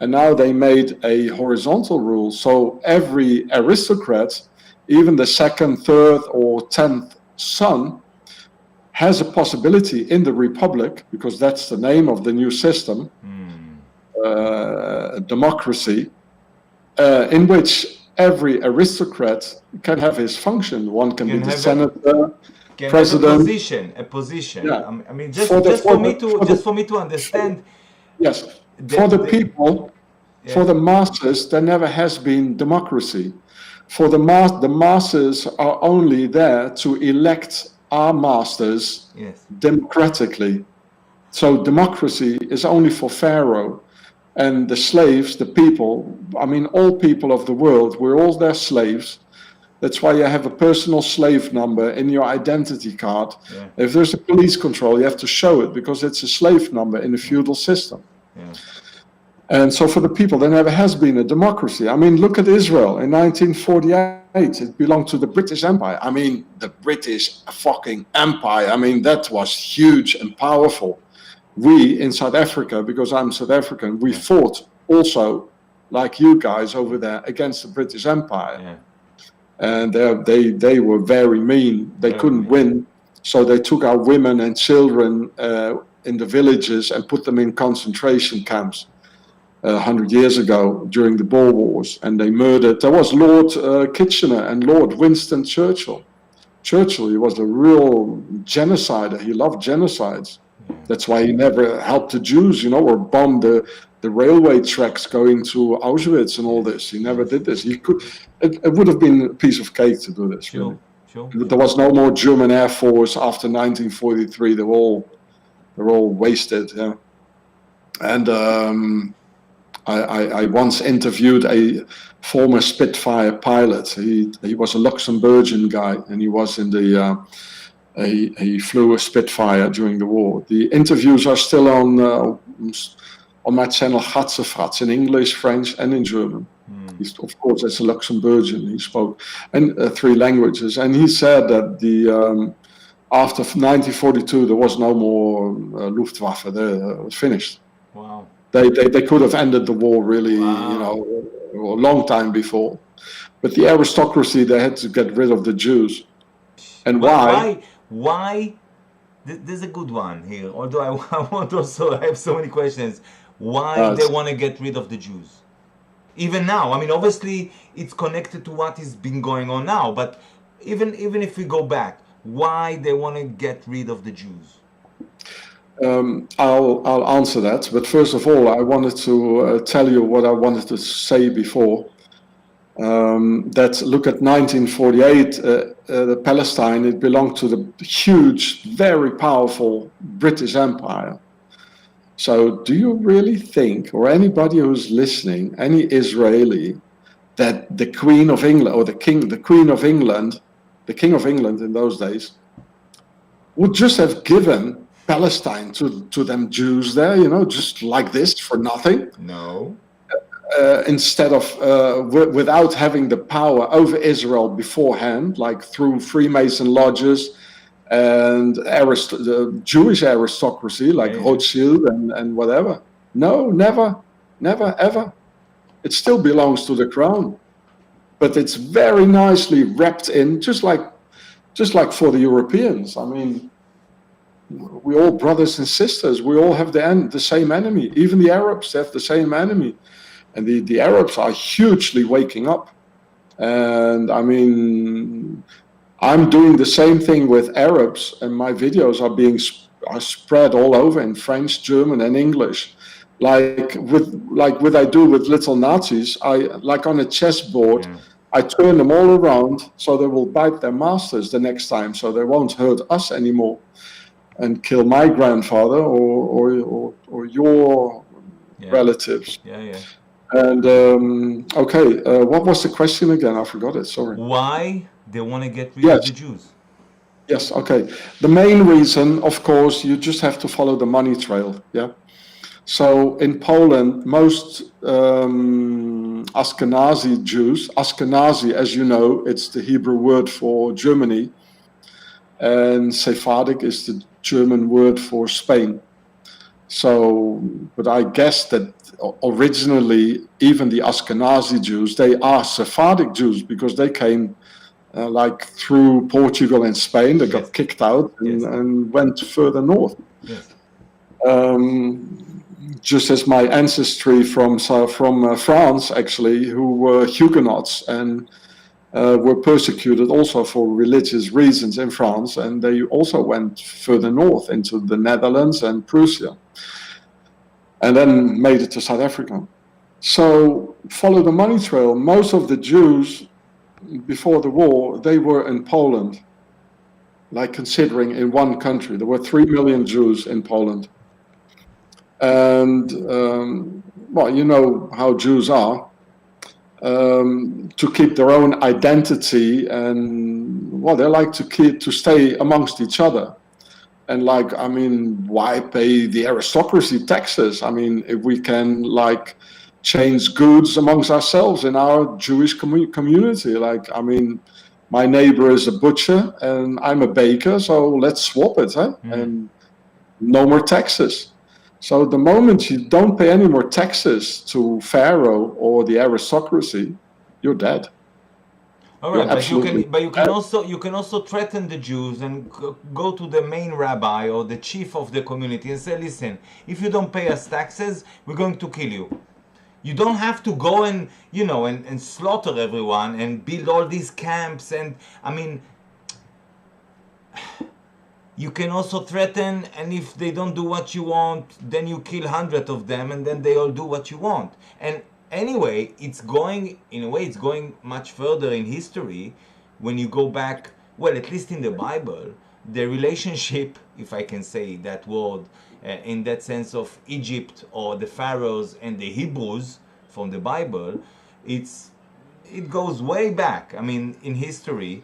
and now they made a horizontal rule. So every aristocrat, even the second, third, or 10th son, has a possibility in the republic, because that's the name of the new system. Democracy, in which every aristocrat can have his function. One can be the senator, president. A position. Yeah. I mean, just for me to understand. Yes, for the people, for the masses, there never has been democracy. For the masses are only there to elect our masters democratically. So democracy is only for Pharaoh. And the slaves, the people, I mean, all people of the world, we're all their slaves. That's why you have a personal slave number in your identity card. If there's a police control, you have to show it, because it's a slave number in a feudal system. And so for the people, there never has been a democracy. I mean, look at Israel in 1948. It belonged to the British Empire. I mean, the British fucking Empire. I mean, that was huge and powerful. We in South Africa, because I'm South African, we fought also, like you guys over there, against the British Empire. And they were very mean. They couldn't win. So they took our women and children in the villages and put them in concentration camps 100 years ago during the Boer Wars. And they murdered, there was Lord Kitchener and Lord Winston Churchill. Churchill, he was a real genocider. He loved genocides. That's why he never helped the Jews, or bombed the railway tracks going to Auschwitz and all this. He never did this. It would have been a piece of cake to do this. Sure. There was no more German Air Force after 1943. They were all wasted. Yeah. And I once interviewed a former Spitfire pilot. He was a Luxembourgian guy, and he was in the. He flew a Spitfire during the war. The interviews are still on my channel Gatzefratz in English, French, and in German. He's, of course, as a Luxembourgian, he spoke and 3 languages. And he said that After 1942, there was no more Luftwaffe. It was finished. Wow. They could have ended the war really, Wow. a long time before. But the aristocracy, they had to get rid of the Jews. And why? Why? There's a good one here. Although I want also, I have so many questions. Why they want to get rid of the Jews? Even now, I mean, obviously it's connected to what is been going on now. But even if we go back, why they want to get rid of the Jews? I'll answer that. But first of all, I wanted to tell you what I wanted to say before. That look at 1948, the Palestine, it belonged to the huge, very powerful British Empire. So do you really think, or anybody who's listening, any Israeli, that the Queen of England, or the Queen of England, the King of England in those days, would just have given Palestine to them Jews there, just like this for nothing? No. Instead of without having the power over Israel beforehand, like through Freemason lodges and the Jewish aristocracy, like Rothschild and whatever. No, never, ever. It still belongs to the crown, but it's very nicely wrapped in, just like for the Europeans. I mean, we're all brothers and sisters. We all have the same enemy. Even the Arabs have the same enemy. And the Arabs are hugely waking up. And I mean, I'm doing the same thing with Arabs, and my videos are spread all over in French, German, and English. Like what I do with little Nazis, like on a chessboard, I turn them all around so they will bite their masters the next time, so they won't hurt us anymore and kill my grandfather or your relatives. Yeah. And okay, what was the question again? I forgot it. Sorry. Why they want to get rid of the Jews? Yes. Okay. The main reason, of course, you just have to follow the money trail. Yeah. So in Poland, most Ashkenazi Jews, Ashkenazi, as you know, it's the Hebrew word for Germany, and Sephardic is the German word for Spain. So, but I guess that originally, even the Ashkenazi Jews, they are Sephardic Jews because they came like through Portugal and Spain. They got kicked out and went further north. Yes. Just as my ancestry from France, actually, who were Huguenots and were persecuted also for religious reasons in France, and they also went further north into the Netherlands and Prussia, and then made it to South Africa. So follow the money trail. Most of the Jews before the war, they were in Poland, like considering in one country. There were 3 million Jews in Poland. And, well, you know how Jews are, to keep their own identity, and, well, they like to stay amongst each other. And like, I mean, why pay the aristocracy taxes? I mean, if we can like change goods amongst ourselves in our Jewish community, like, I mean, my neighbor is a butcher and I'm a baker, so let's swap it, huh? And no more taxes. So the moment you don't pay any more taxes to Pharaoh or the aristocracy, you're dead. All right, but you can also threaten the Jews and go to the main rabbi or the chief of the community and say, listen, if you don't pay us taxes, we're going to kill you. You don't have to go and, you know, and slaughter everyone and build all these camps. And I mean, you can also threaten, and if they don't do what you want, then you kill 100 of them, and then they all do what you want. And anyway, it's going much further in history when you go back, well, at least in the Bible, the relationship, if I can say that word, in that sense of Egypt or the pharaohs and the Hebrews from the Bible, it goes way back. I mean, in history,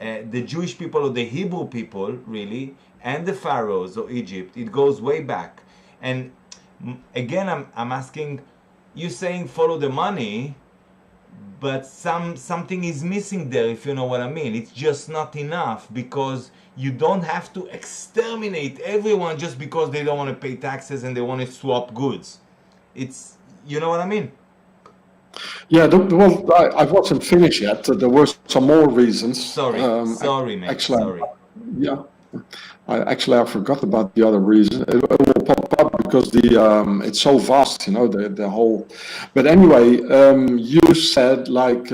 the Jewish people or the Hebrew people, really, and the pharaohs of Egypt, it goes way back. And again, I'm asking, you saying follow the money, but something is missing there, if you know what I mean. It's just not enough, because you don't have to exterminate everyone just because they don't want to pay taxes and they want to swap goods. It's, you know what I mean? Yeah, well, I wasn't finished yet. There were some more reasons. Sorry, man. Actually, Sorry. yeah, I forgot about the other reason. It will pop up because it's so vast, you know, the whole. But anyway, you said like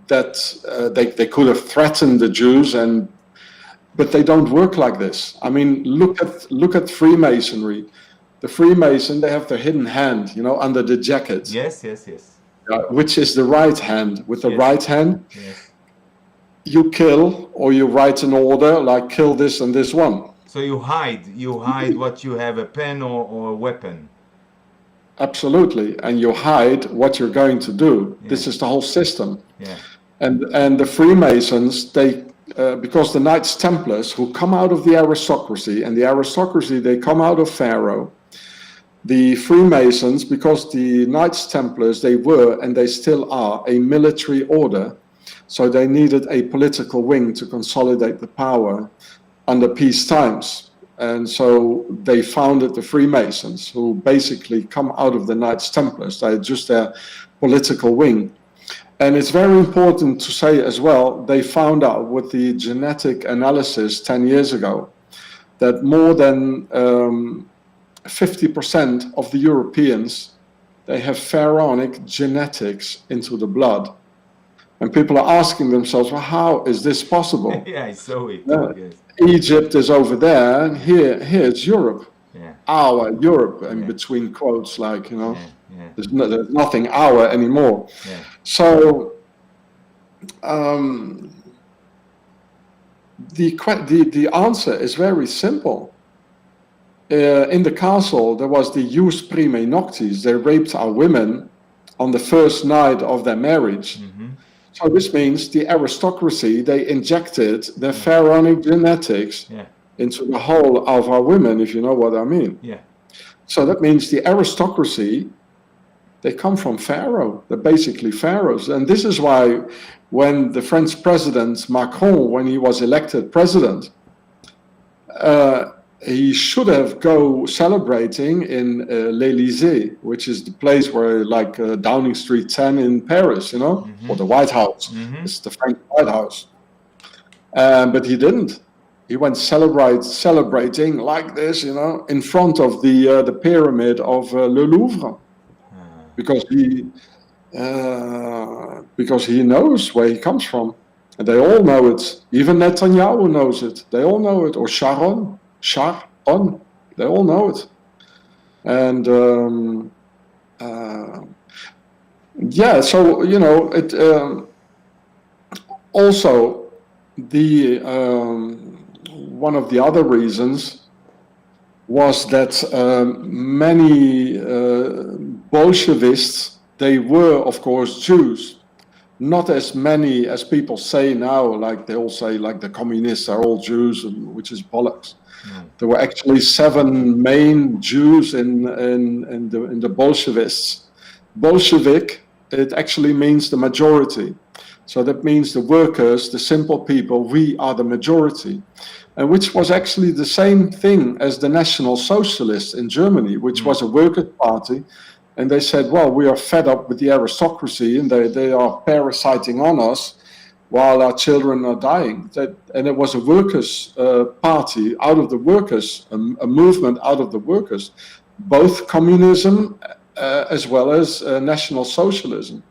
they could have threatened the Jews, but they don't work like this. I mean, look at Freemasonry. The Freemason, they have their hidden hand, you know, under the jacket. Yes. Which is the right hand. With the right hand, yes, you kill, or you write an order like kill this and this one. So you hide what you have, a pen or a weapon. Absolutely, and you hide what you're going to do. Yeah. This is the whole system. Yeah. And the Freemasons, they because the Knights Templars, who come out of the aristocracy, and the aristocracy, they come out of Pharaoh. The Freemasons, because the Knights Templars, they were and they still are a military order, so they needed a political wing to consolidate the power under peace times. And so they founded the Freemasons, who basically come out of the Knights Templars. They're just their political wing. And it's very important to say as well, they found out with the genetic analysis 10 years ago that more than 50% of the Europeans, they have pharaonic genetics into the blood. And people are asking themselves, well, how is this possible? Yeah, I saw it. Yes. Egypt is over there, and here's Europe. Yeah. Our Europe, and between quotes, like, you know, there's nothing our anymore. Yeah. So the answer is very simple. In the castle, there was the jus primae noctis. They raped our women on the first night of their marriage. Mm-hmm. So this means the aristocracy, they injected their pharaonic genetics into the whole of our women, if you know what I mean. Yeah. So that means the aristocracy, they come from Pharaoh. They're basically pharaohs. And this is why when the French president Macron, when he was elected president, he should have go celebrating in l'Élysée, which is the place where, like Downing Street 10 in Paris, you know, or the White House. It's the French White House. But he didn't. He went celebrating like this, you know, in front of the pyramid of Le Louvre, because he knows where he comes from, and they all know it. Even Netanyahu knows it. They all know it. Or Sharon, they all know it. And so you know it. Also, the one of the other reasons was that many Bolshevists, they were of course Jews. Not as many as people say now, like they all say, like the communists are all Jews, which is bollocks. There were actually 7 main Jews in the Bolshevists. Bolshevik, it actually means the majority. So that means the workers, the simple people, we are the majority. And which was actually the same thing as the National Socialists in Germany, which was a workers' party. And they said, well, we are fed up with the aristocracy, and they are parasiting on us while our children are dying. And it was a workers' party out of the workers, a movement out of the workers, both communism as well as National Socialism.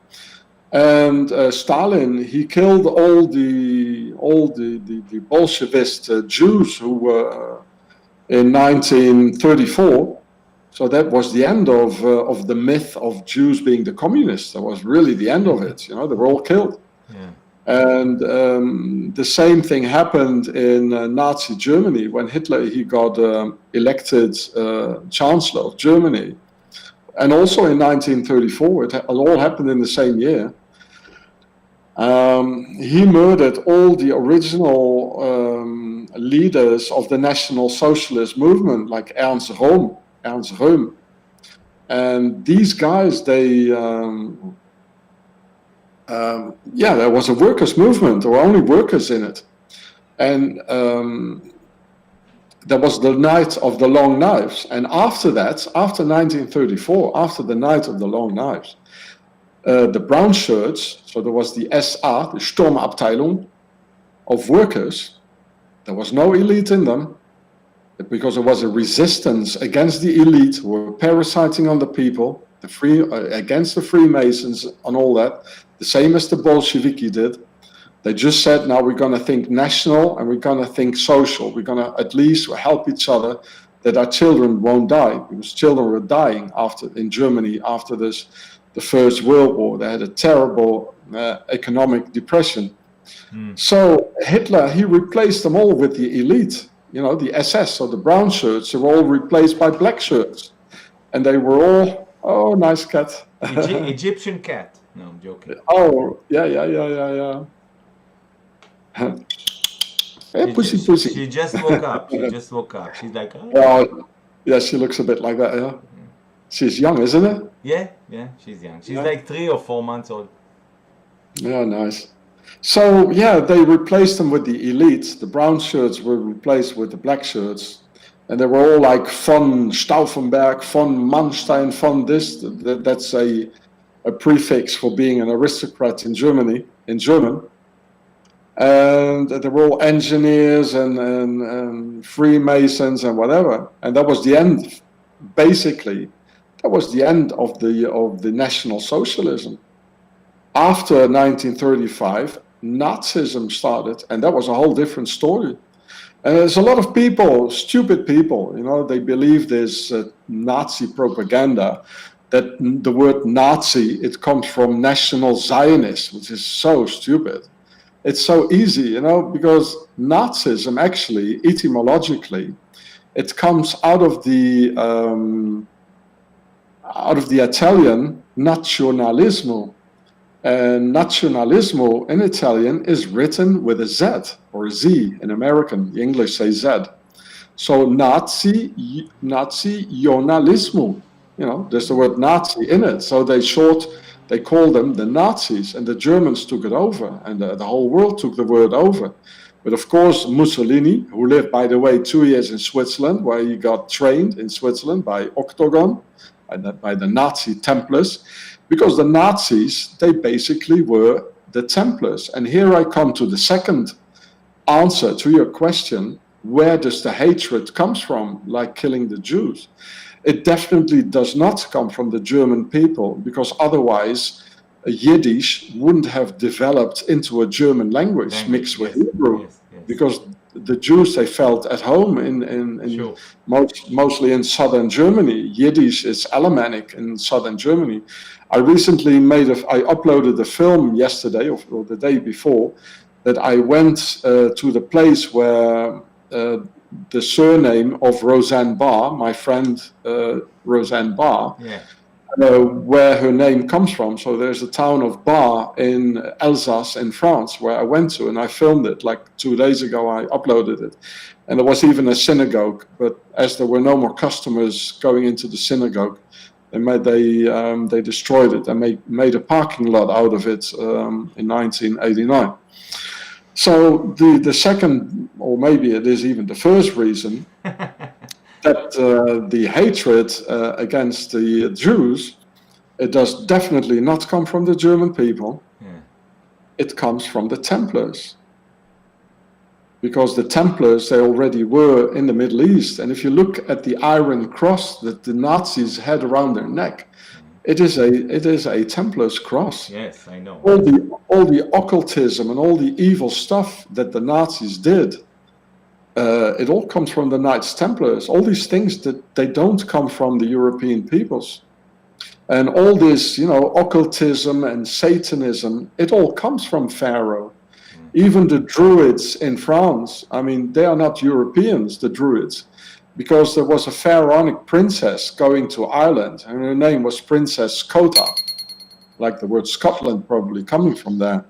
And Stalin, he killed all the Bolshevist Jews who were in 1934. So that was the end of the myth of Jews being the communists. That was really the end of it. You know, they were all killed. Yeah. And the same thing happened in Nazi Germany when Hitler, he got elected Chancellor of Germany. And also in 1934, it all happened in the same year. He murdered all the original leaders of the National Socialist movement, like Ernst Röhm. And these guys, there was a workers' movement. There were only workers in it. And there was the Night of the Long Knives. And after that, after 1934, after the Night of the Long Knives, the brown shirts, so there was the SA, the Sturmabteilung of workers. There was no elite in them, because it was a resistance against the elite who were parasiting on the people, against the Freemasons and all that, the same as the Bolsheviki did. They just said, now we're going to think national and we're going to think social. We're going to at least help each other that our children won't die, because children were dying in Germany after the First World War. They had a terrible economic depression. So Hitler, he replaced them all with the elite, the SS, so the brown shirts, they were all replaced by black shirts. And they were all, oh, nice cat. Egyptian cat. No, I'm joking. Oh, yeah. Hey, pussy. She just woke up. She's like, oh. Well, yeah, she looks a bit like that, yeah. She's young, isn't it? Yeah, she's young. She's like 3 or 4 months old. Yeah, nice. So, yeah, they replaced them with the elite. The brown shirts were replaced with the black shirts. And they were all like von Stauffenberg, von Manstein, von this. That's a prefix for being an aristocrat in German. And they were all engineers and Freemasons and whatever. And that was the end, basically. That was the end of the National Socialism. After 1935, Nazism started, and that was a whole different story. And there's a lot of people, stupid people, they believe this Nazi propaganda, that the word Nazi, it comes from National Zionist, which is so stupid. It's so easy, because Nazism actually, etymologically, it comes out of the Italian nazionalismo. And nazionalismo in Italian is written with a Z or a Z in American. The English say Z. So nazionalismo, there's the word Nazi in it. So they call them the Nazis, and the Germans took it over, and the whole world took the word over. But of course, Mussolini, who lived, by the way, 2 years in Switzerland, where he got trained in Switzerland by Octagon, by the Nazi Templars, because the Nazis, they basically were the Templars. And here I come to the second answer to your question, where does the hatred come from, like killing the Jews? It definitely does not come from the German people, because otherwise Yiddish wouldn't have developed into a German language mixed with Hebrew. Yes. Because the Jews, they felt at home in sure. Mostly in southern Germany. Yiddish is Alemannic in southern Germany. I recently I uploaded a film yesterday or the day before, that I went to the place where the surname of Roseanne Barr, my friend Roseanne Barr, where her name comes from. So there's a town of Bar in Alsace in France where I went to, and I filmed it like 2 days ago. I uploaded it, and there was even a synagogue, but as there were no more customers going into the synagogue, they destroyed it and made a parking lot out of it in 1989. So the second, or maybe it is even the first reason that the hatred against the Jews, it does definitely not come from the German people. Yeah. It comes from the Templars. Because the Templars, they already were in the Middle East. And if you look at the Iron Cross that the Nazis had around their neck, it is a Templar's cross. Yes, I know. All the occultism and all the evil stuff that the Nazis did, it all comes from the Knights Templars. All these things that they don't come from the European peoples. And all this, occultism and Satanism, it all comes from Pharaoh. Even the Druids in France, they are not Europeans, the Druids, because there was a pharaonic princess going to Ireland, and her name was Princess Cota, like the word Scotland probably coming from there.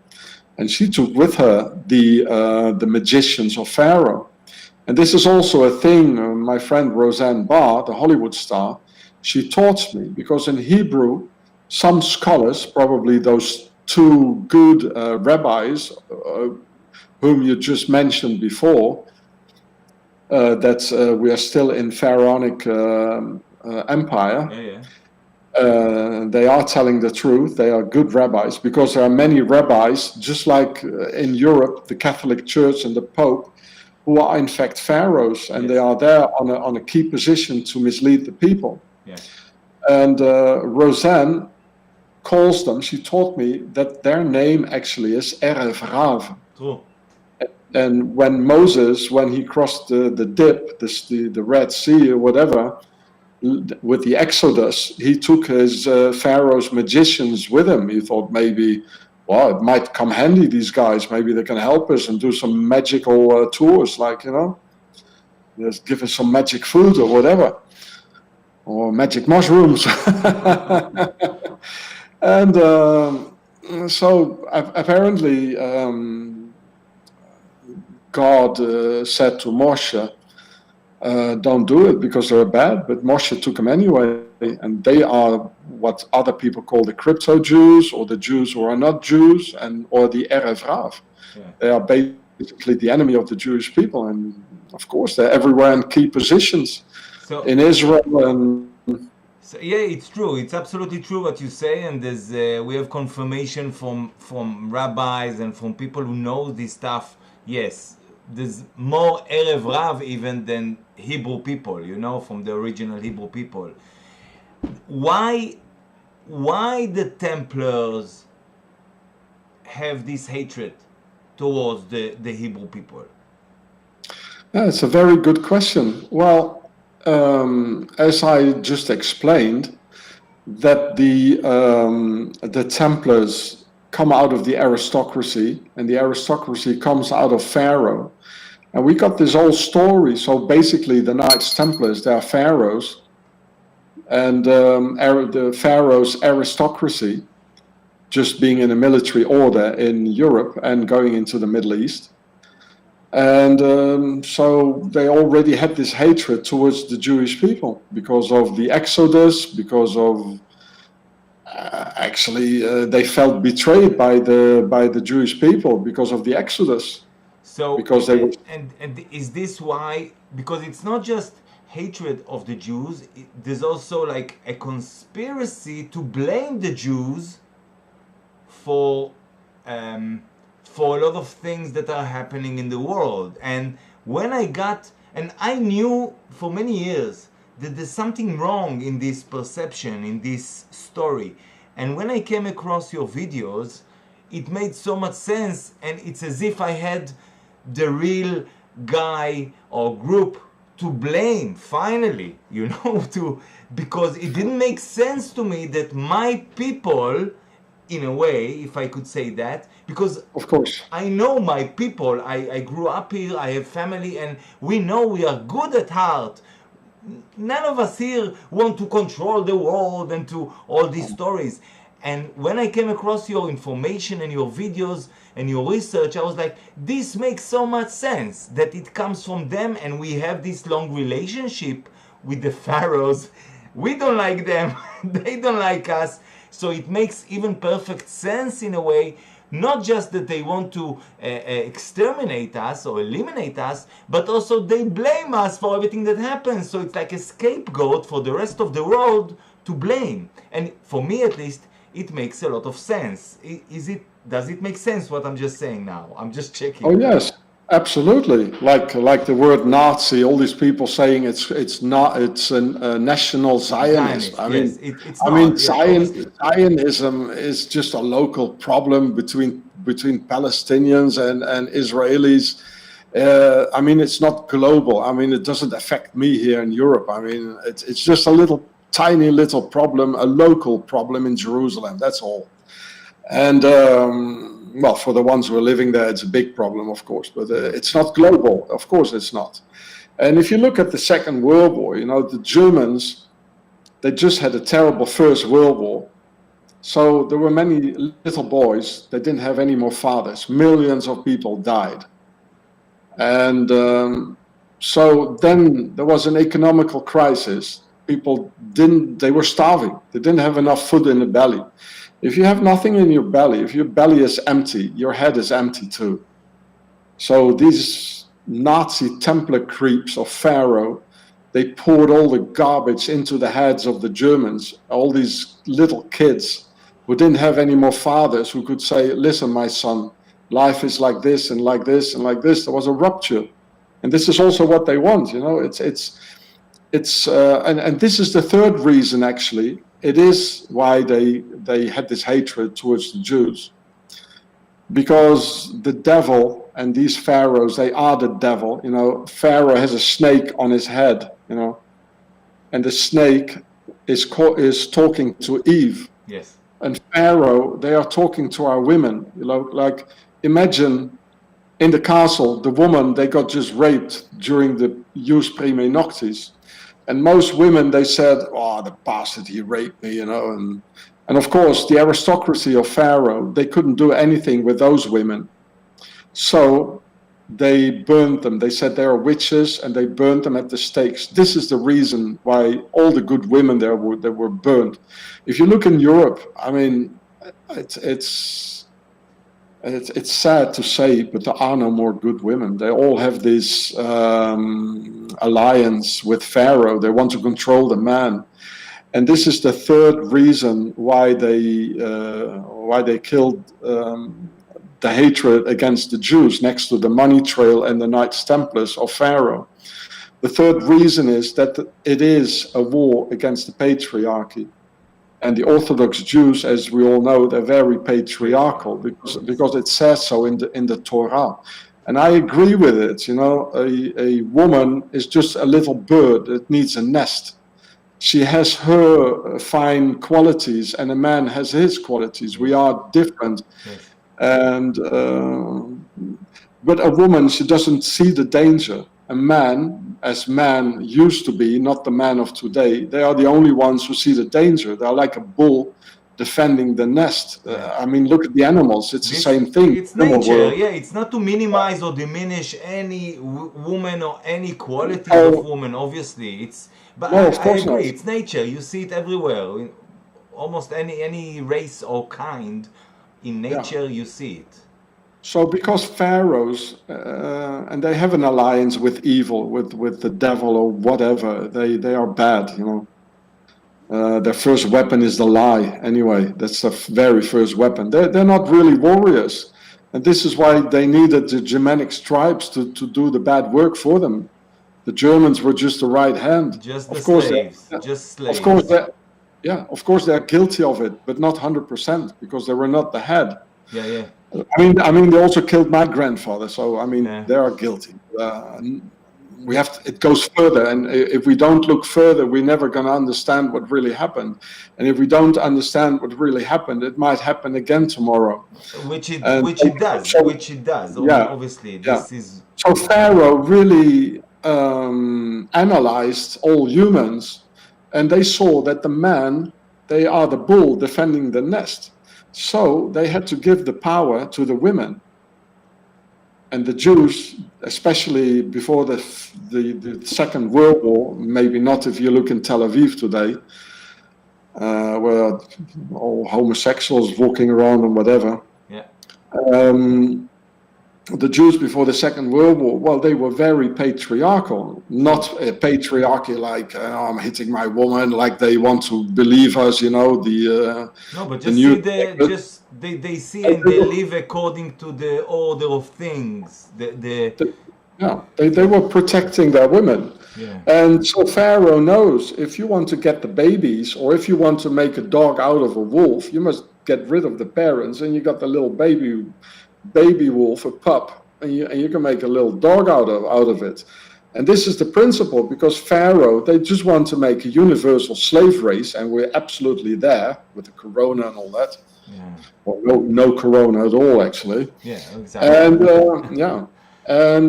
And she took with her the magicians of Pharaoh. And this is also a thing, my friend Roseanne Barr, the Hollywood star, she taught me, because in Hebrew, some scholars, probably those two good rabbis whom you just mentioned before, that we are still in Pharaonic empire. Yeah. They are telling the truth. They are good rabbis, because there are many rabbis, just like in Europe, the Catholic Church and the Pope, who are in fact pharaohs, and they are there on a key position to mislead the people. Yes. And Roseanne calls them, she taught me that their name actually is Erev Rav. True. And when Moses, when he crossed the dip, the Red Sea or whatever, with the Exodus, he took his Pharaoh's magicians with him. He thought maybe, well, it might come handy, these guys. Maybe they can help us and do some magical tours, like, just give us some magic food or whatever, or magic mushrooms. And so apparently God said to Moshe, don't do it because they're bad, but Moshe took them anyway, and they are what other people call the crypto Jews, or the Jews who are not Jews, or the Erev Rav. Yeah. They are basically the enemy of the Jewish people, and of course they're everywhere in key positions in Israel. And so, yeah, it's true. It's absolutely true what you say, and there's we have confirmation from rabbis and from people who know this stuff. Yes, there's more Erev Rav even than Hebrew people, from the original Hebrew people. Why the Templars have this hatred towards the Hebrew people? Yeah, it's a very good question. Well, as I just explained, that the Templars come out of the aristocracy, and the aristocracy comes out of Pharaoh. And we got this whole story. So basically the Knights Templars, they are pharaohs, and the pharaoh's aristocracy, just being in a military order in Europe and going into the Middle East. And so they already had this hatred towards the Jewish people because of the Exodus, because of they felt betrayed by the Jewish people because of the Exodus. So, because they were... and is this why? Because it's not just hatred of the Jews. There's also like a conspiracy to blame the Jews for a lot of things that are happening in the world. And when I knew for many years that there's something wrong in this perception, in this story. And when I came across your videos, it made so much sense, and it's as if I had the real guy or group to blame, finally, because it didn't make sense to me that my people, in a way, if I could say that, because of course I know my people, I grew up here, I have family, and we know we are good at heart. None of us here want to control the world and to all these stories. And when I came across your information and your videos and your research, I was like, this makes so much sense that it comes from them, and we have this long relationship with the pharaohs. We don't like them, they don't like us. So it makes even perfect sense in a way, not just that they want to exterminate us or eliminate us, but also they blame us for everything that happens. So it's like a scapegoat for the rest of the world to blame. And for me at least, it makes a lot of sense. Does it make sense what I'm just saying now? I'm just checking. Oh yes, absolutely. Like the word Nazi, all these people saying it's a national Zionist. Zionism is just a local problem between Palestinians and Israelis. It's not global. It doesn't affect me here in Europe. It's just a tiny little problem, a local problem in Jerusalem, that's all. And well, for the ones who are living there, it's a big problem, of course, but it's not global. Of course it's not. And if you look at the Second World War, the Germans, they just had a terrible First World War. So there were many little boys that didn't have any more fathers. Millions of people died. And so then there was an economical crisis. people they were starving. They didn't have enough food in the belly. If you have nothing in your belly, if your belly is empty, your head is empty too. So these Nazi Templar creeps of Pharaoh, they poured all the garbage into the heads of the Germans, all these little kids who didn't have any more fathers who could say, listen, my son, life is like this and like this and like this. There was a rupture. And this is also what they want, you know, and this is the third reason, actually. It is why they had this hatred towards the Jews. Because the devil and these pharaohs, they are the devil. You know, Pharaoh has a snake on his head, you know, and the snake is talking to Eve. Yes. And Pharaoh, they are talking to our women. You know, like imagine in the castle, the woman, they got just raped during the Jus Prime Noctis. And most women, they said, oh, the bastard, he raped me, you know. And of course, the aristocracy of Pharaoh, they couldn't do anything with those women. So they burned them. They said they are witches, and they burned them at the stakes. This is the reason why all the good women there were burned. If you look in Europe, I mean, it's sad to say, but there are no more good women. They all have this alliance with Pharaoh. They want to control the man. And this is the third reason why they killed the hatred against the Jews, next to the money trail and the Knights Templars of Pharaoh. The third reason is that it is a war against the patriarchy. And the Orthodox Jews, as we all know, they're very patriarchal because it says so in the Torah. And I agree with it. You know, a woman is just a little bird that needs a nest. She has her fine qualities, and a man has his qualities. We are different. Yes. And but a woman, she doesn't see the danger. A man, as man used to be, not the man of today, they are the only ones who see the danger. They're like a bull defending the nest. I mean, look at the animals. It's the same thing. It's nature. Yeah, it's not to minimize or diminish any woman or any qualities of woman, obviously. But no, I agree. Not. It's nature. You see it everywhere. In almost any race or kind, in nature, you see it. So because pharaohs, and they have an alliance with evil, with the devil or whatever, they are bad, you know. Their first weapon is the lie, anyway. That's the very first weapon. They're not really warriors. And this is why they needed the Germanic tribes to do the bad work for them. The Germans were just the right hand. Just the slaves. Just slaves. Of course they're guilty of it, but not 100% because they were not the head. Yeah. I mean, they also killed my grandfather, so I mean, they are guilty. It goes further, and if we don't look further, we're never going to understand what really happened. And if we don't understand what really happened, it might happen again tomorrow. Which it does. Yeah, obviously, this is. So Pharaoh really analyzed all humans, and they saw that the man, they are the bull defending the nest. So they had to give the power to the women. And the Jews, especially before the Second World War, maybe not if you look in Tel Aviv today, where all homosexuals walking around and whatever. Yeah. The Jews before the Second World War, well, they were very patriarchal, not a patriarchy like I'm hitting my woman, like they want to believe us, you know. No, but just they see and they live according to the order of things. They were protecting their women. Yeah. And so Pharaoh knows if you want to get the babies, or if you want to make a dog out of a wolf, you must get rid of the parents, and you got the little baby wolf, a pup, and you can make a little dog out of it. And this is the principle, because Pharaoh, they just want to make a universal slave race, and we're absolutely there with the corona and all that. Yeah. Well, no corona at all, actually. Yeah, exactly. And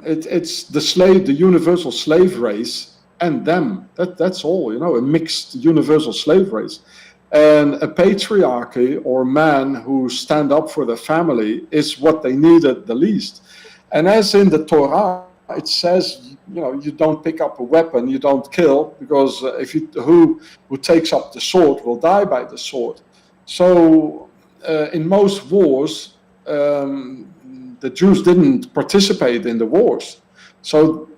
it's the universal slave race, and them. That's all, you know, a mixed universal slave race. And a patriarchy or man who stand up for the family is what they needed the least. And as in the Torah, it says, you don't pick up a weapon, you don't kill, because who takes up the sword will die by the sword. So in most wars, the Jews didn't participate in the wars. So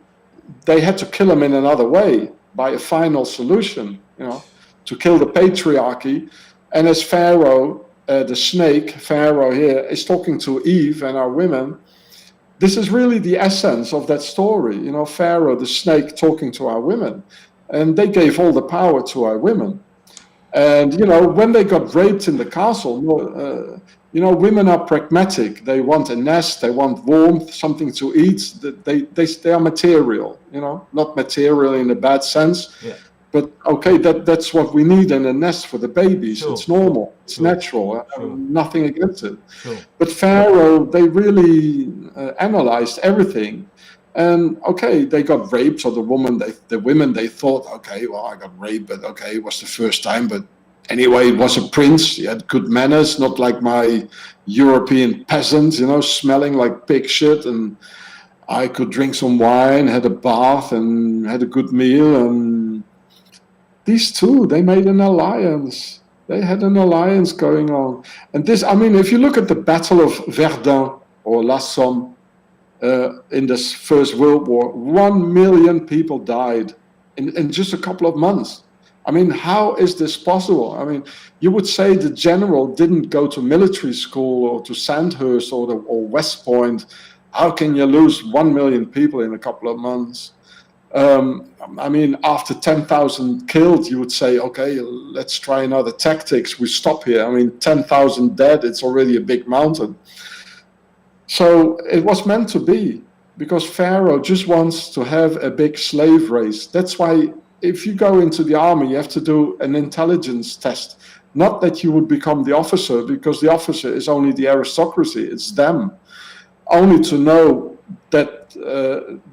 they had to kill them in another way, by a final solution, to kill the patriarchy. And as Pharaoh, the snake, Pharaoh here, is talking to Eve and our women, this is really the essence of that story. Pharaoh, the snake, talking to our women. And they gave all the power to our women. And, when they got raped in the castle, women are pragmatic. They want a nest, they want warmth, something to eat. They are material, not material in a bad sense. Yeah. But okay, that's what we need in a nest for the babies. Sure, it's normal, it's sure, natural, nothing against it. Sure. But Pharaoh, they really analyzed everything. And okay, they got raped. So the women, they thought, okay, well, I got raped, but okay, it was the first time. But anyway, it was a prince. He had good manners, not like my European peasants, smelling like pig shit. And I could drink some wine, had a bath, and had a good meal. And these two, they made an alliance. They had an alliance going on. And this, if you look at the Battle of Verdun or La Somme, in this First World War, 1 million people died in just a couple of months. How is this possible? You would say the general didn't go to military school or to Sandhurst or West Point. How can you lose 1 million people in a couple of months? After 10,000 killed, you would say, okay, let's try another tactics. We stop here. 10,000 dead, it's already a big mountain. So it was meant to be, because Pharaoh just wants to have a big slave race. That's why if you go into the army, you have to do an intelligence test. Not that you would become the officer, because the officer is only the aristocracy, it's them. Only to know that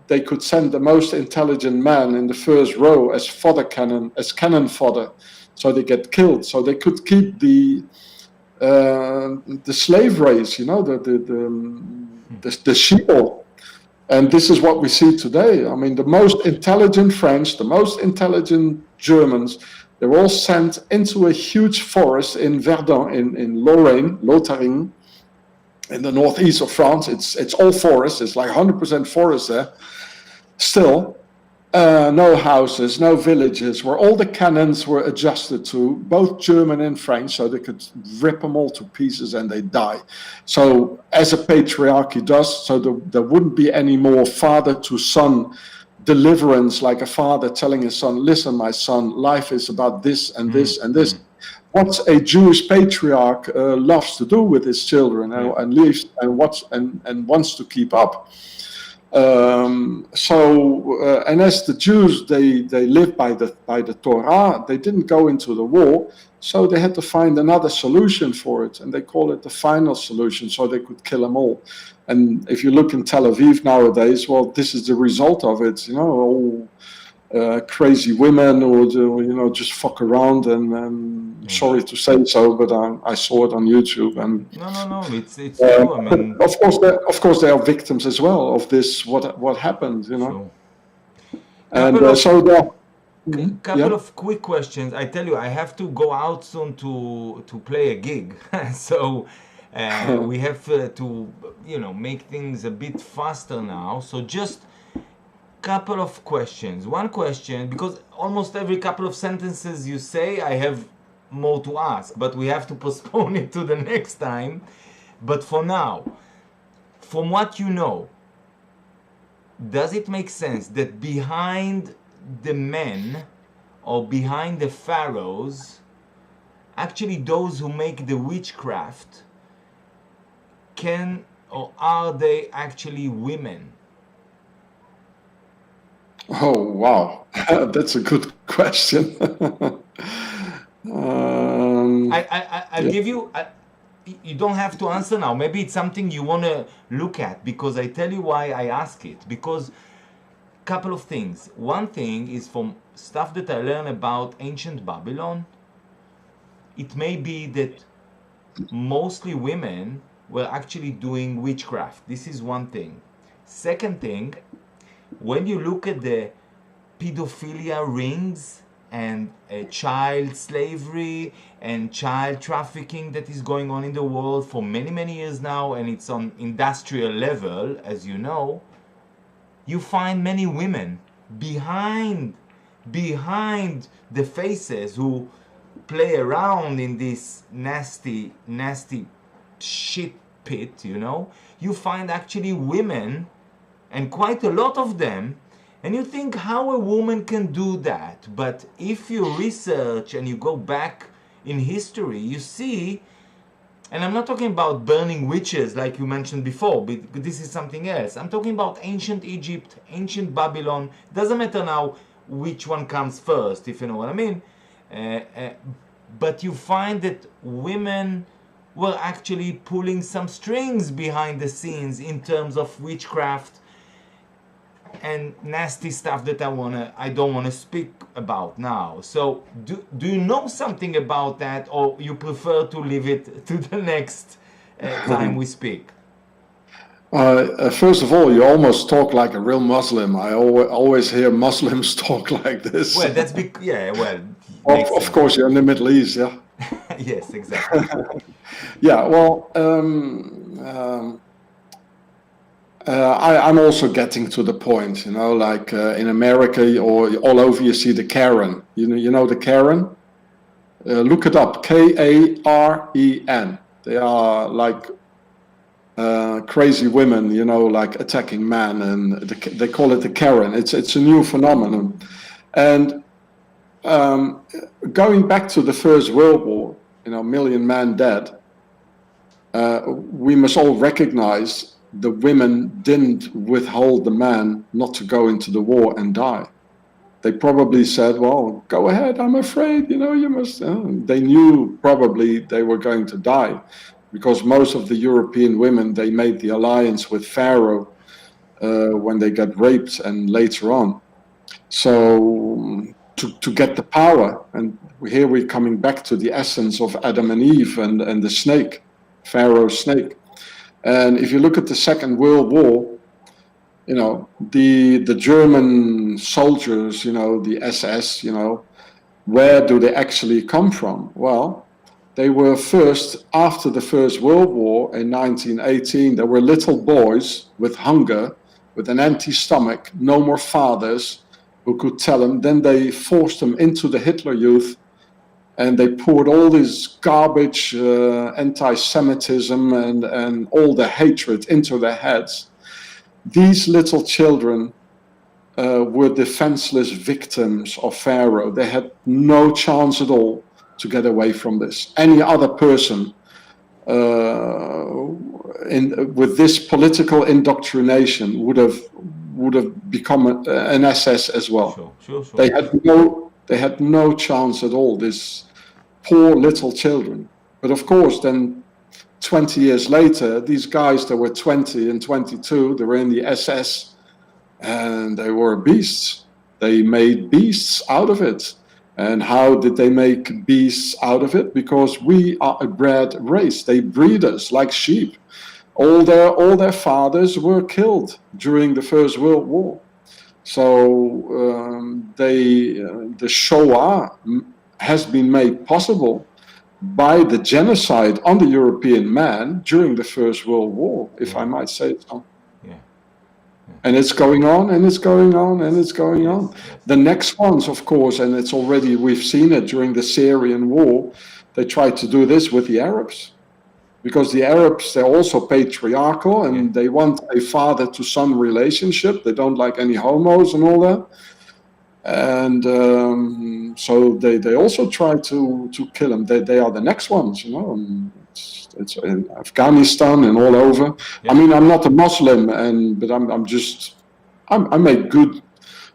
they could send the most intelligent man in the first row as cannon fodder, so they get killed. So they could keep the slave race, the sheeple. And this is what we see today. The most intelligent French, the most intelligent Germans, they're all sent into a huge forest in Verdun, in Lorraine, Lotharing, in the northeast of France. It's all forest. It's like 100% forest there. Still, no houses, no villages, where all the cannons were adjusted to, both German and French, so they could rip them all to pieces and they die. So, as a patriarchy does, so there wouldn't be any more father to son deliverance, like a father telling his son, listen, my son, life is about this and this and this. What a Jewish patriarch loves to do with his children and lives and wants to keep up. And as the Jews, they live by the Torah. They didn't go into the war, so they had to find another solution for it, and they call it the final solution, so they could kill them all. And if you look in Tel Aviv nowadays, well, this is the result of it. All crazy women who just fuck around. And sorry to say so, but I saw it on YouTube. And no, it's true. Of course, they are victims as well of this. What happened, Sure. And couple of quick questions. I tell you, I have to go out soon to play a gig, so we have to make things a bit faster now. So just couple of questions. One question, because almost every couple of sentences you say, I have more to ask, but we have to postpone it to the next time. But for now, from what you know, does it make sense that behind the men or behind the pharaohs, actually those who make the witchcraft, can or are they actually women? Oh, wow. That's a good question. I'll give you, you don't have to answer now. Maybe it's something you want to look at, because I tell you why I ask it. Because couple of things. One thing is from stuff that I learned about ancient Babylon, it may be that mostly women were actually doing witchcraft. This is one thing. Second thing, when you look at the pedophilia rings and child slavery and child trafficking that is going on in the world for many, many years now, and it's on industrial level, as you know, you find many women behind the faces who play around in this nasty shit pit, you know. You find actually women, and quite a lot of them, and you think how a woman can do that. But if you research and you go back in history, you see, and I'm not talking about burning witches like you mentioned before, but this is something else. I'm talking about ancient Egypt, ancient Babylon. Doesn't matter now which one comes first, if you know what I mean. But you find that women were actually pulling some strings behind the scenes in terms of witchcraft and nasty stuff that I don't wanna speak about now. So do you know something about that, or you prefer to leave it to the next time we speak? First of all, you almost talk like a real Muslim. I always hear Muslims talk like this. Well, that's yeah. Well, of course, you're in the Middle East, yeah. Yes, exactly. Yeah. Well, I'm also getting to the point, you know, like in America or all over, you see the Karen. You know the Karen? Look it up, Karen. They are like crazy women, you know, like attacking men, and they call it the Karen. It's a new phenomenon. And going back to the First World War, you know, million men dead, we must all recognize the women didn't withhold the man not to go into the war and die. They probably said, well, go ahead, I'm afraid, you know, you must. They knew probably they were going to die, because most of the European women, they made the alliance with Pharaoh when they got raped and later on. So to get the power, and here we're coming back to the essence of Adam and Eve and the snake, Pharaoh's snake. And if you look at the Second World War, you know, the German soldiers, you know, the SS, you know, where do they actually come from? Well, they were first, after the First World War in 1918, there were little boys with hunger, with an empty stomach, no more fathers who could tell them. Then they forced them into the Hitler Youth, and they poured all this garbage, anti-Semitism and all the hatred into their heads. These little children were defenseless victims of Pharaoh. They had no chance at all to get away from this. Any other person with this political indoctrination would have become an SS as well. Sure. They had no chance at all, these poor little children. But of course, then 20 years later, these guys that were 20 and 22, they were in the SS, and they were beasts. They made beasts out of it. And how did they make beasts out of it? Because we are a bred race. They breed us like sheep. All their fathers were killed during the First World War. So the Shoah has been made possible by the genocide on the European man during the First World War, if I might say so. Yeah. And it's going on, and it's going on, and it's going on. Yes. The next ones, of course, and it's already, we've seen it during the Syrian war, they tried to do this with the Arabs. Because the Arabs, they're also patriarchal, and they want a father-to-son relationship. They don't like any homos and all that. And so they also try to kill them. They are the next ones, you know. It's in Afghanistan and all over. Yeah. I mean, I'm not a Muslim, but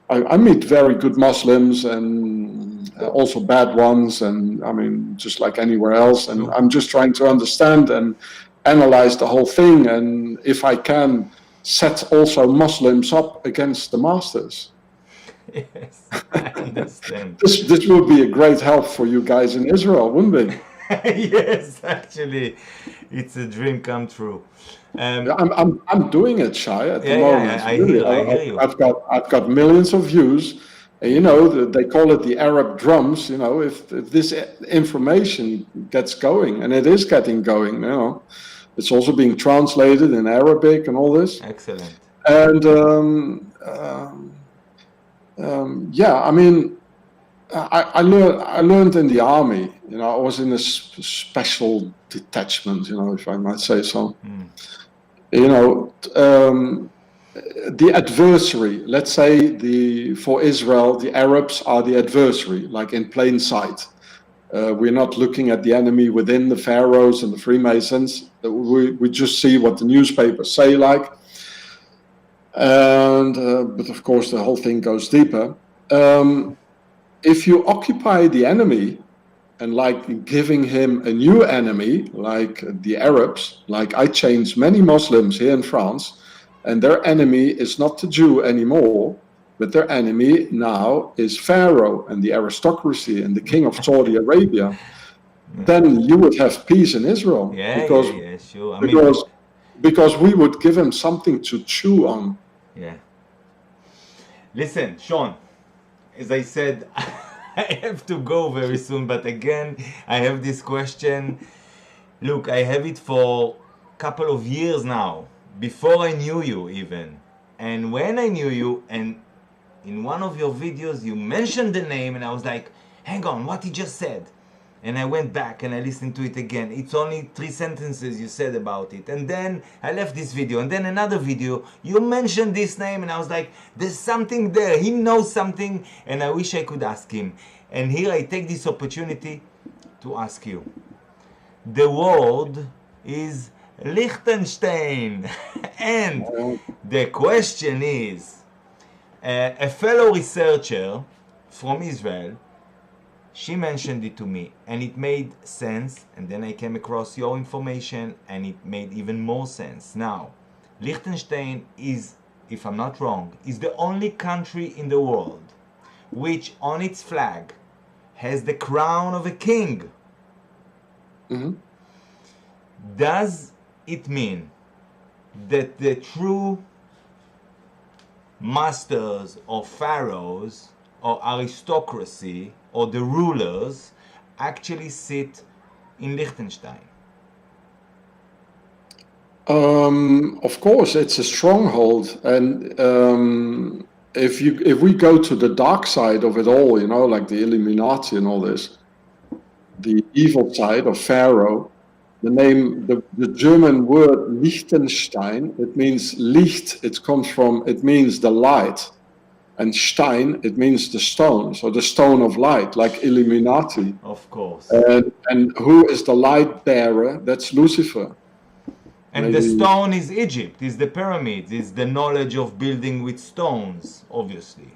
I meet very good Muslims and also bad ones, and I mean, just like anywhere else. And I'm just trying to understand and analyze the whole thing, and if I can, set also Muslims up against the masters. Yes, I understand. This would be a great help for you guys in Israel, wouldn't it? Yes, actually, It's a dream come true. Yeah, I'm doing it, Shai, at the moment. I Really, hear you. I've got millions of views. And, you know, they call it the Arab drums. You know, if this information gets going, and it is getting going, you know, it's also being translated in Arabic and all this. Excellent. And yeah, I mean, I learned in the army. You know, I was in a special detachment. You know, if I might say so. You know, the adversary. Let's say for Israel, the Arabs are the adversary, like in plain sight. We're not looking at the enemy within the Pharaohs and the Freemasons. We just see what the newspapers say, like. And but of course, the whole thing goes deeper. If you occupy the enemy and like giving him a new enemy, like the Arabs, like I changed many Muslims here in France, and their enemy is not the Jew anymore, but their enemy now is Pharaoh and the aristocracy and the king of Saudi Arabia, then you would have peace in Israel. Sure. Because we would give him something to chew on. Yeah. Listen, Sean, as I said, I have to go very soon, but again, I have this question. Look, I have it for a couple of years now, before I knew you even. And when I knew you, and in one of your videos, you mentioned the name, and I was like, hang on, what he just said? And I went back and I listened to it again. It's only 3 sentences you said about it. And then I left this video. And then another video, you mentioned this name. And I was like, there's something there. He knows something. And I wish I could ask him. And here I take this opportunity to ask you. The word is Liechtenstein. And the question is, a fellow researcher from Israel, she mentioned it to me and it made sense, and then I came across your information and it made even more sense. Now, Liechtenstein is, if I'm not wrong, is the only country in the world which on its flag has the crown of a king. Mm-hmm. Does it mean that the true masters or pharaohs or aristocracy or the rulers actually sit in Liechtenstein? Of course, it's a stronghold, and if we go to the dark side of it all, you know, like the Illuminati and all this, the evil side of Pharaoh, the German word Liechtenstein, it means Licht. It means the light. And Stein, it means the stone, so the stone of light, like Illuminati. Of course. And who is the light bearer? That's Lucifer. And the stone is Egypt, is the pyramids, is the knowledge of building with stones, obviously.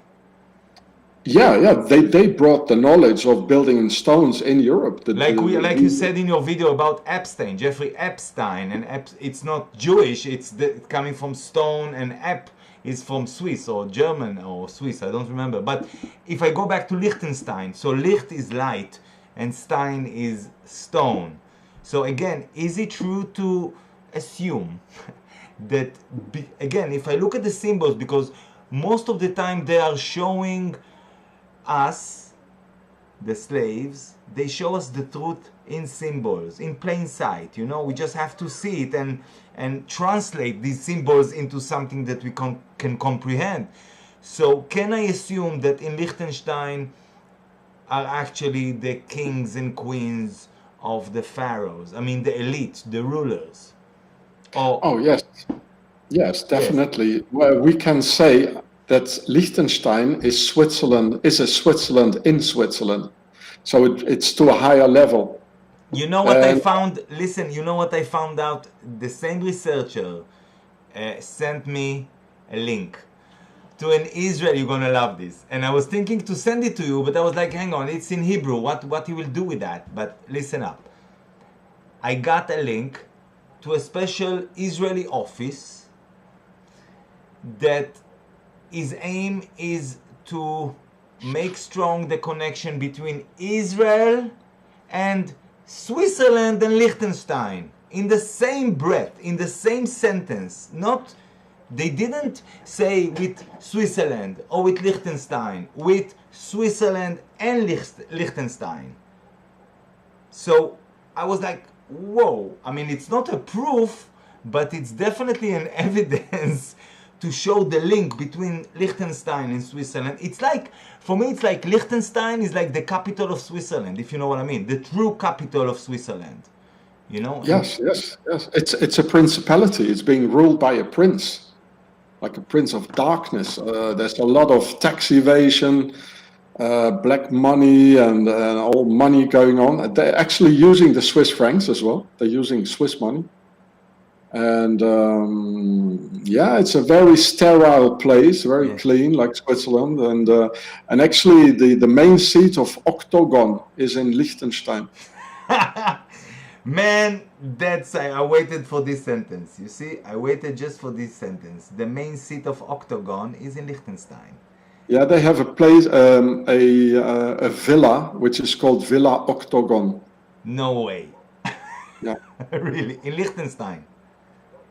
Yeah, they brought the knowledge of building in stones in Europe. Like you said in your video about Epstein, Jeffrey Epstein, and it's not Jewish, it's coming from stone, and Ep is from Swiss or German or Swiss, I don't remember. But if I go back to Liechtenstein, so Licht is light and Stein is stone. So again, is it true to assume that, again, if I look at the symbols, because most of the time they are showing us, the slaves, they show us the truth in symbols, in plain sight, you know, we just have to see it and translate these symbols into something that we can comprehend. So can I assume that in Liechtenstein are actually the kings and queens of the pharaohs? I mean, the elite, the rulers. Oh yes, definitely. Yes. Well, we can say that Liechtenstein is a Switzerland in Switzerland. So it's to a higher level. You know what I found? Listen, you know what I found out? The same researcher sent me a link to an Israeli. You're gonna love this. And I was thinking to send it to you, but I was like, hang on, it's in Hebrew. What he will do with that? But listen up. I got a link to a special Israeli office that his aim is to make strong the connection between Israel and Switzerland and Liechtenstein in the same breath, in the same sentence, not, they didn't say with Switzerland or with Liechtenstein, with Switzerland and Liechtenstein. So I was like, whoa, I mean, it's not a proof, but it's definitely an evidence to show the link between Liechtenstein and Switzerland. It's like, for me, it's like Liechtenstein is like the capital of Switzerland, if you know what I mean, the true capital of Switzerland, you know? Yes. It's a principality. It's being ruled by a prince, like a prince of darkness. There's a lot of tax evasion, black money, and all money going on. They're actually using the Swiss francs as well. They're using Swiss money. And it's a very sterile place, very clean, like Switzerland. And actually, the main seat of Octagon is in Liechtenstein. Man, I waited for this sentence. You see, I waited just for this sentence. The main seat of Octagon is in Liechtenstein. Yeah, they have a place, a villa, which is called Villa Octagon. No way. Yeah. Really? In Liechtenstein?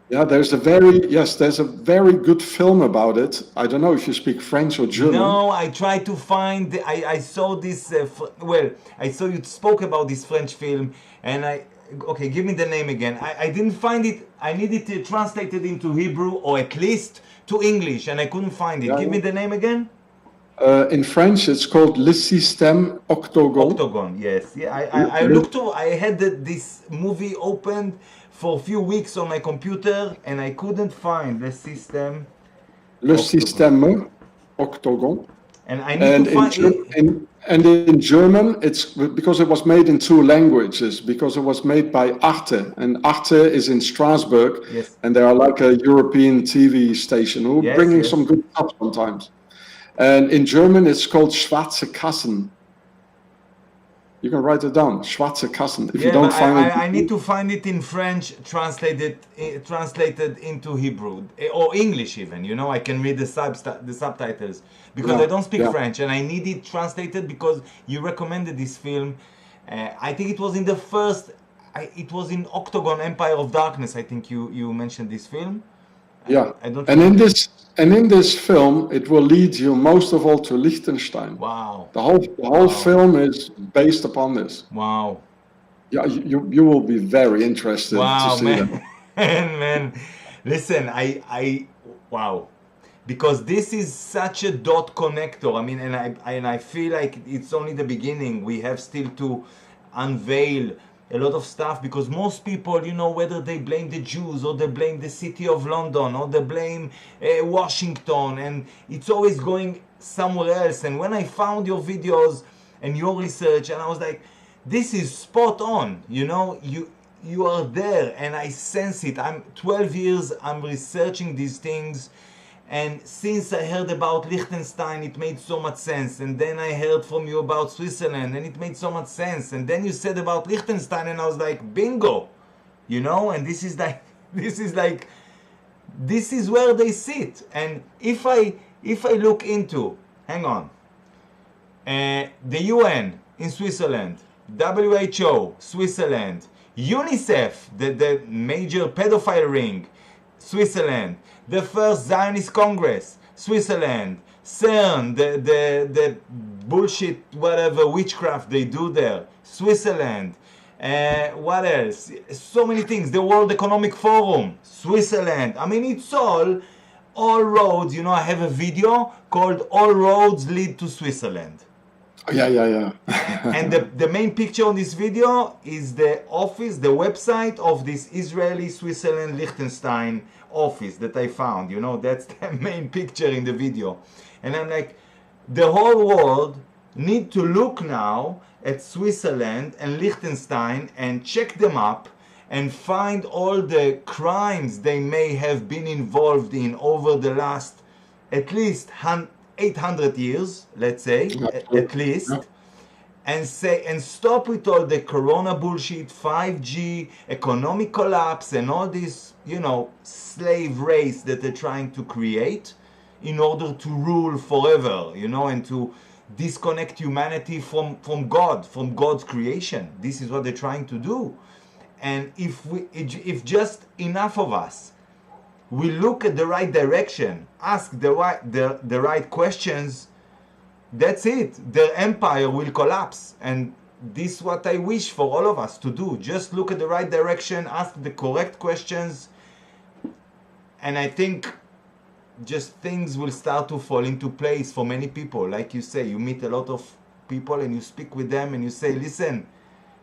Yeah, there's a very good film about it. I don't know if you speak French or German. No, I tried to find, I saw this, I saw you spoke about this French film, and okay, give me the name again. I didn't find it, I needed to translate it into Hebrew, or at least to English, and I couldn't find it. Yeah. Give me the name again. In French, it's called Le Système Octagon. Octagon, yes. Yeah, I had this movie opened for a few weeks on my computer, and I couldn't find the system. Le Système Octagon. And I need to find and in German, it's because it was made in two languages, because it was made by Arte, and Arte is in Strasbourg, and they are like a European TV station who are bringing some good stuff sometimes. And in German, it's called Schwarze Kassen. You can write it down, Schwarze Kassen. If you don't find it, I need to find it in French, translated into Hebrew or English even. You know, I can read the subtitles because I don't speak French, and I need it translated because you recommended this film. I think it was in the first. It was in Octagon, Empire of Darkness. I think you mentioned this film. Yeah, and in this film, it will lead you most of all to Liechtenstein. Wow. The whole film is based upon this. Wow. Yeah, you will be very interested to see that. Man, listen, wow, because this is such a dot connector. I mean, and I feel like it's only the beginning. We have still to unveil a lot of stuff, because most people, you know, whether they blame the Jews or they blame the city of London or they blame Washington, and it's always going somewhere else. And when I found your videos and your research, and I was like, this is spot on, you know, you are there, and I sense it. I'm 12 years, I'm researching these things, and since I heard about Liechtenstein, it made so much sense. And then I heard from you about Switzerland, and it made so much sense. And then you said about Liechtenstein, and I was like, bingo, you know. And this is where they sit. And if I look into, hang on, the UN in Switzerland, WHO, Switzerland, UNICEF, the major pedophile ring, Switzerland, the first Zionist Congress, Switzerland, CERN, the bullshit, whatever, witchcraft they do there, Switzerland, what else? So many things, the World Economic Forum, Switzerland. I mean, it's all roads, you know, I have a video called All Roads Lead to Switzerland. Yeah. And the main picture on this video is the office, the website of this Israeli, Switzerland, Liechtenstein office that I found. You know, that's the main picture in the video. And I'm like, the whole world need to look now at Switzerland and Liechtenstein and check them up and find all the crimes they may have been involved in over the last at least 800 years, let's say, at least, and stop with all the corona bullshit, 5G, economic collapse, and all this, you know, slave race that they're trying to create in order to rule forever, you know, and to disconnect humanity from God, from God's creation. This is what they're trying to do. And if just enough of us we look at the right direction, ask the right questions, that's it. Their empire will collapse. And this is what I wish for all of us to do. Just look at the right direction, ask the correct questions, and I think just things will start to fall into place for many people. Like you say, you meet a lot of people and you speak with them and you say, listen,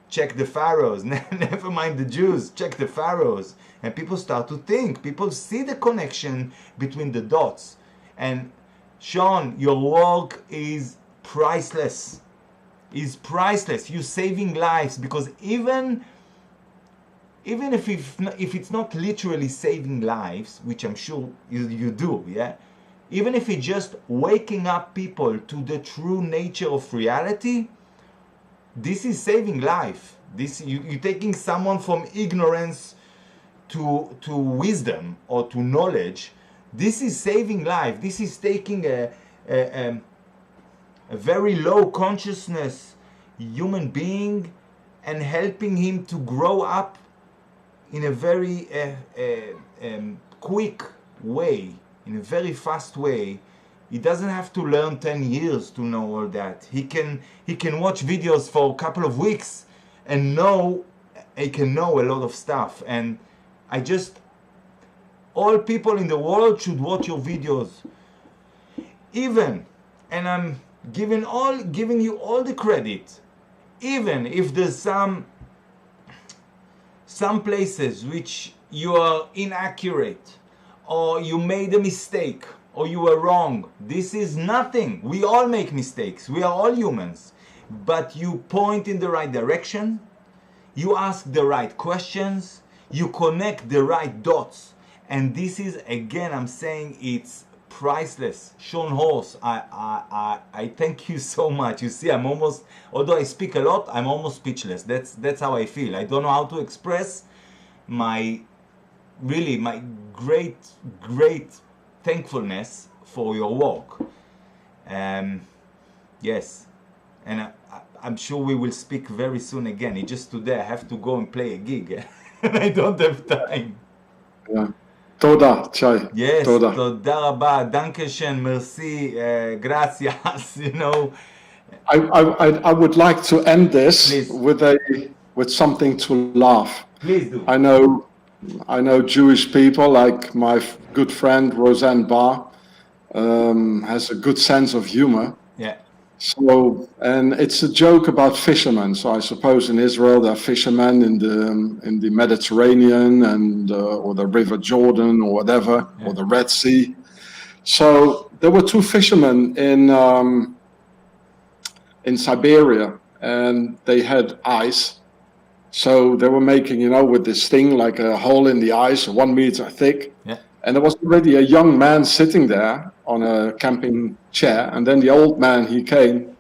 check the pharaohs, never mind the Jews, check the pharaohs. And people start to think, people see the connection between the dots. And Sean, your work is priceless. Is priceless. You're saving lives, because even if it's not literally saving lives, which I'm sure you do, yeah? Even if it's just waking up people to the true nature of reality, this is saving life. You're taking someone from ignorance to wisdom or to knowledge. This is saving life. This is taking a very low consciousness human being and helping him to grow up in a very quick way, in a very fast way. He doesn't have to learn 10 years to know all that. He can watch videos for a couple of weeks and he can know a lot of stuff. And all people in the world should watch your videos. Even, and I'm giving you all the credit, even if there's some places which you are inaccurate, or you made a mistake, or you were wrong. This is nothing. We all make mistakes. We are all humans. But you point in the right direction, you ask the right questions, you connect the right dots. And this is, again, I'm saying it's priceless. Sean Hross, I thank you so much. You see, I'm almost, although I speak a lot, I'm almost speechless. That's how I feel. I don't know how to express my great thankfulness for your work. Yes, and I'm sure we will speak very soon again. It's just today I have to go and play a gig and I don't have time. Yeah. Toda, Chai. Yes, Toda. תודה רבה, dankeschön, merci, gracias, you know. I would like to end this Please. with something to laugh. Please do. I know Jewish people, like my good friend Roseanne Barr, has a good sense of humor. Yeah. So, and it's a joke about fishermen. So I suppose in Israel there are fishermen in the Mediterranean and or the River Jordan or whatever, Yeah. or the Red Sea. So there were two fishermen in Siberia, and they had ice. So they were making, with this thing like a hole in the ice, 1 meter thick. Yeah. And there was already a young man sitting there on a camping chair. And then the old man, he came,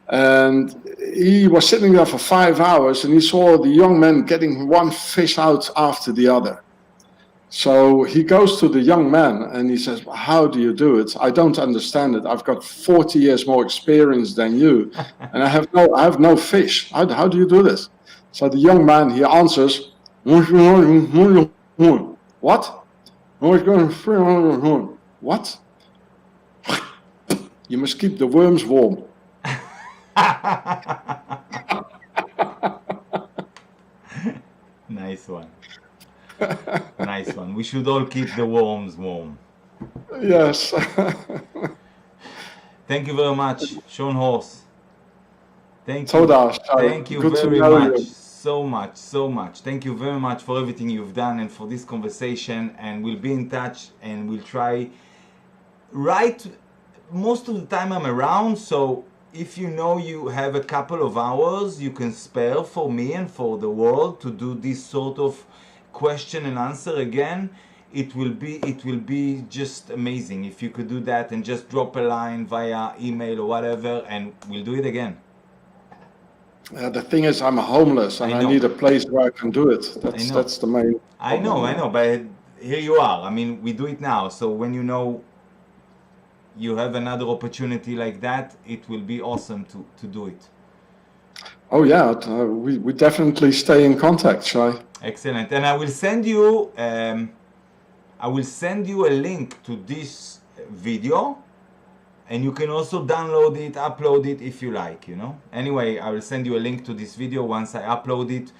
and he was sitting there for 5 hours, and he saw the young man getting one fish out after the other. So he goes to the young man and he says, how do you do it? I don't understand it. I've got 40 years more experience than you, and I have no fish. How do you do this? So the young man, he answers, what? What? You must keep the worms warm. Nice one. Nice one. We should all keep the worms warm. Yes. Thank you very much, Sean Hross. Thank you. Toda. Thank you Good to very know much. you. So much. Thank you very much for everything you've done and for this conversation. And we'll be in touch and we'll try. Most of the time I'm around, so if you have a couple of hours you can spare for me and for the world to do this sort of question and answer again, it will be just amazing if you could do that, and just drop a line via email or whatever, and we'll do it again. The thing is, I'm homeless and I need a place where I can do it. That's the main problem. I know, but here you are. I mean, we do it now, so when you have another opportunity like that, it will be awesome to do it. Oh yeah, we definitely stay in contact, Shai. Excellent. And I will send you a link to this video, and you can also download it, upload it if you like, you know. Anyway, I will send you a link to this video once I upload it.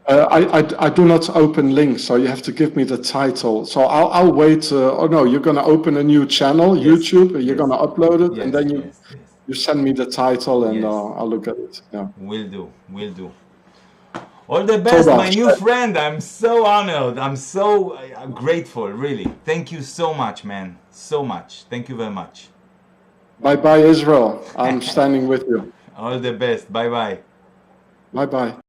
I do not open links, so you have to give me the title. So I'll wait. Oh no, you're going to open a new channel, Yes, YouTube, and you're yes, going to upload it, and yes, then yes, yes. you send me the title, and Yes. I'll look at it. Yeah. Will do, will do. All the best, Toda. my new friend. I'm so honored. I'm so grateful, really. Thank you so much, man. So much. Thank you very much. Bye bye, Israel. I'm standing with you. All the best. Bye bye. Bye bye.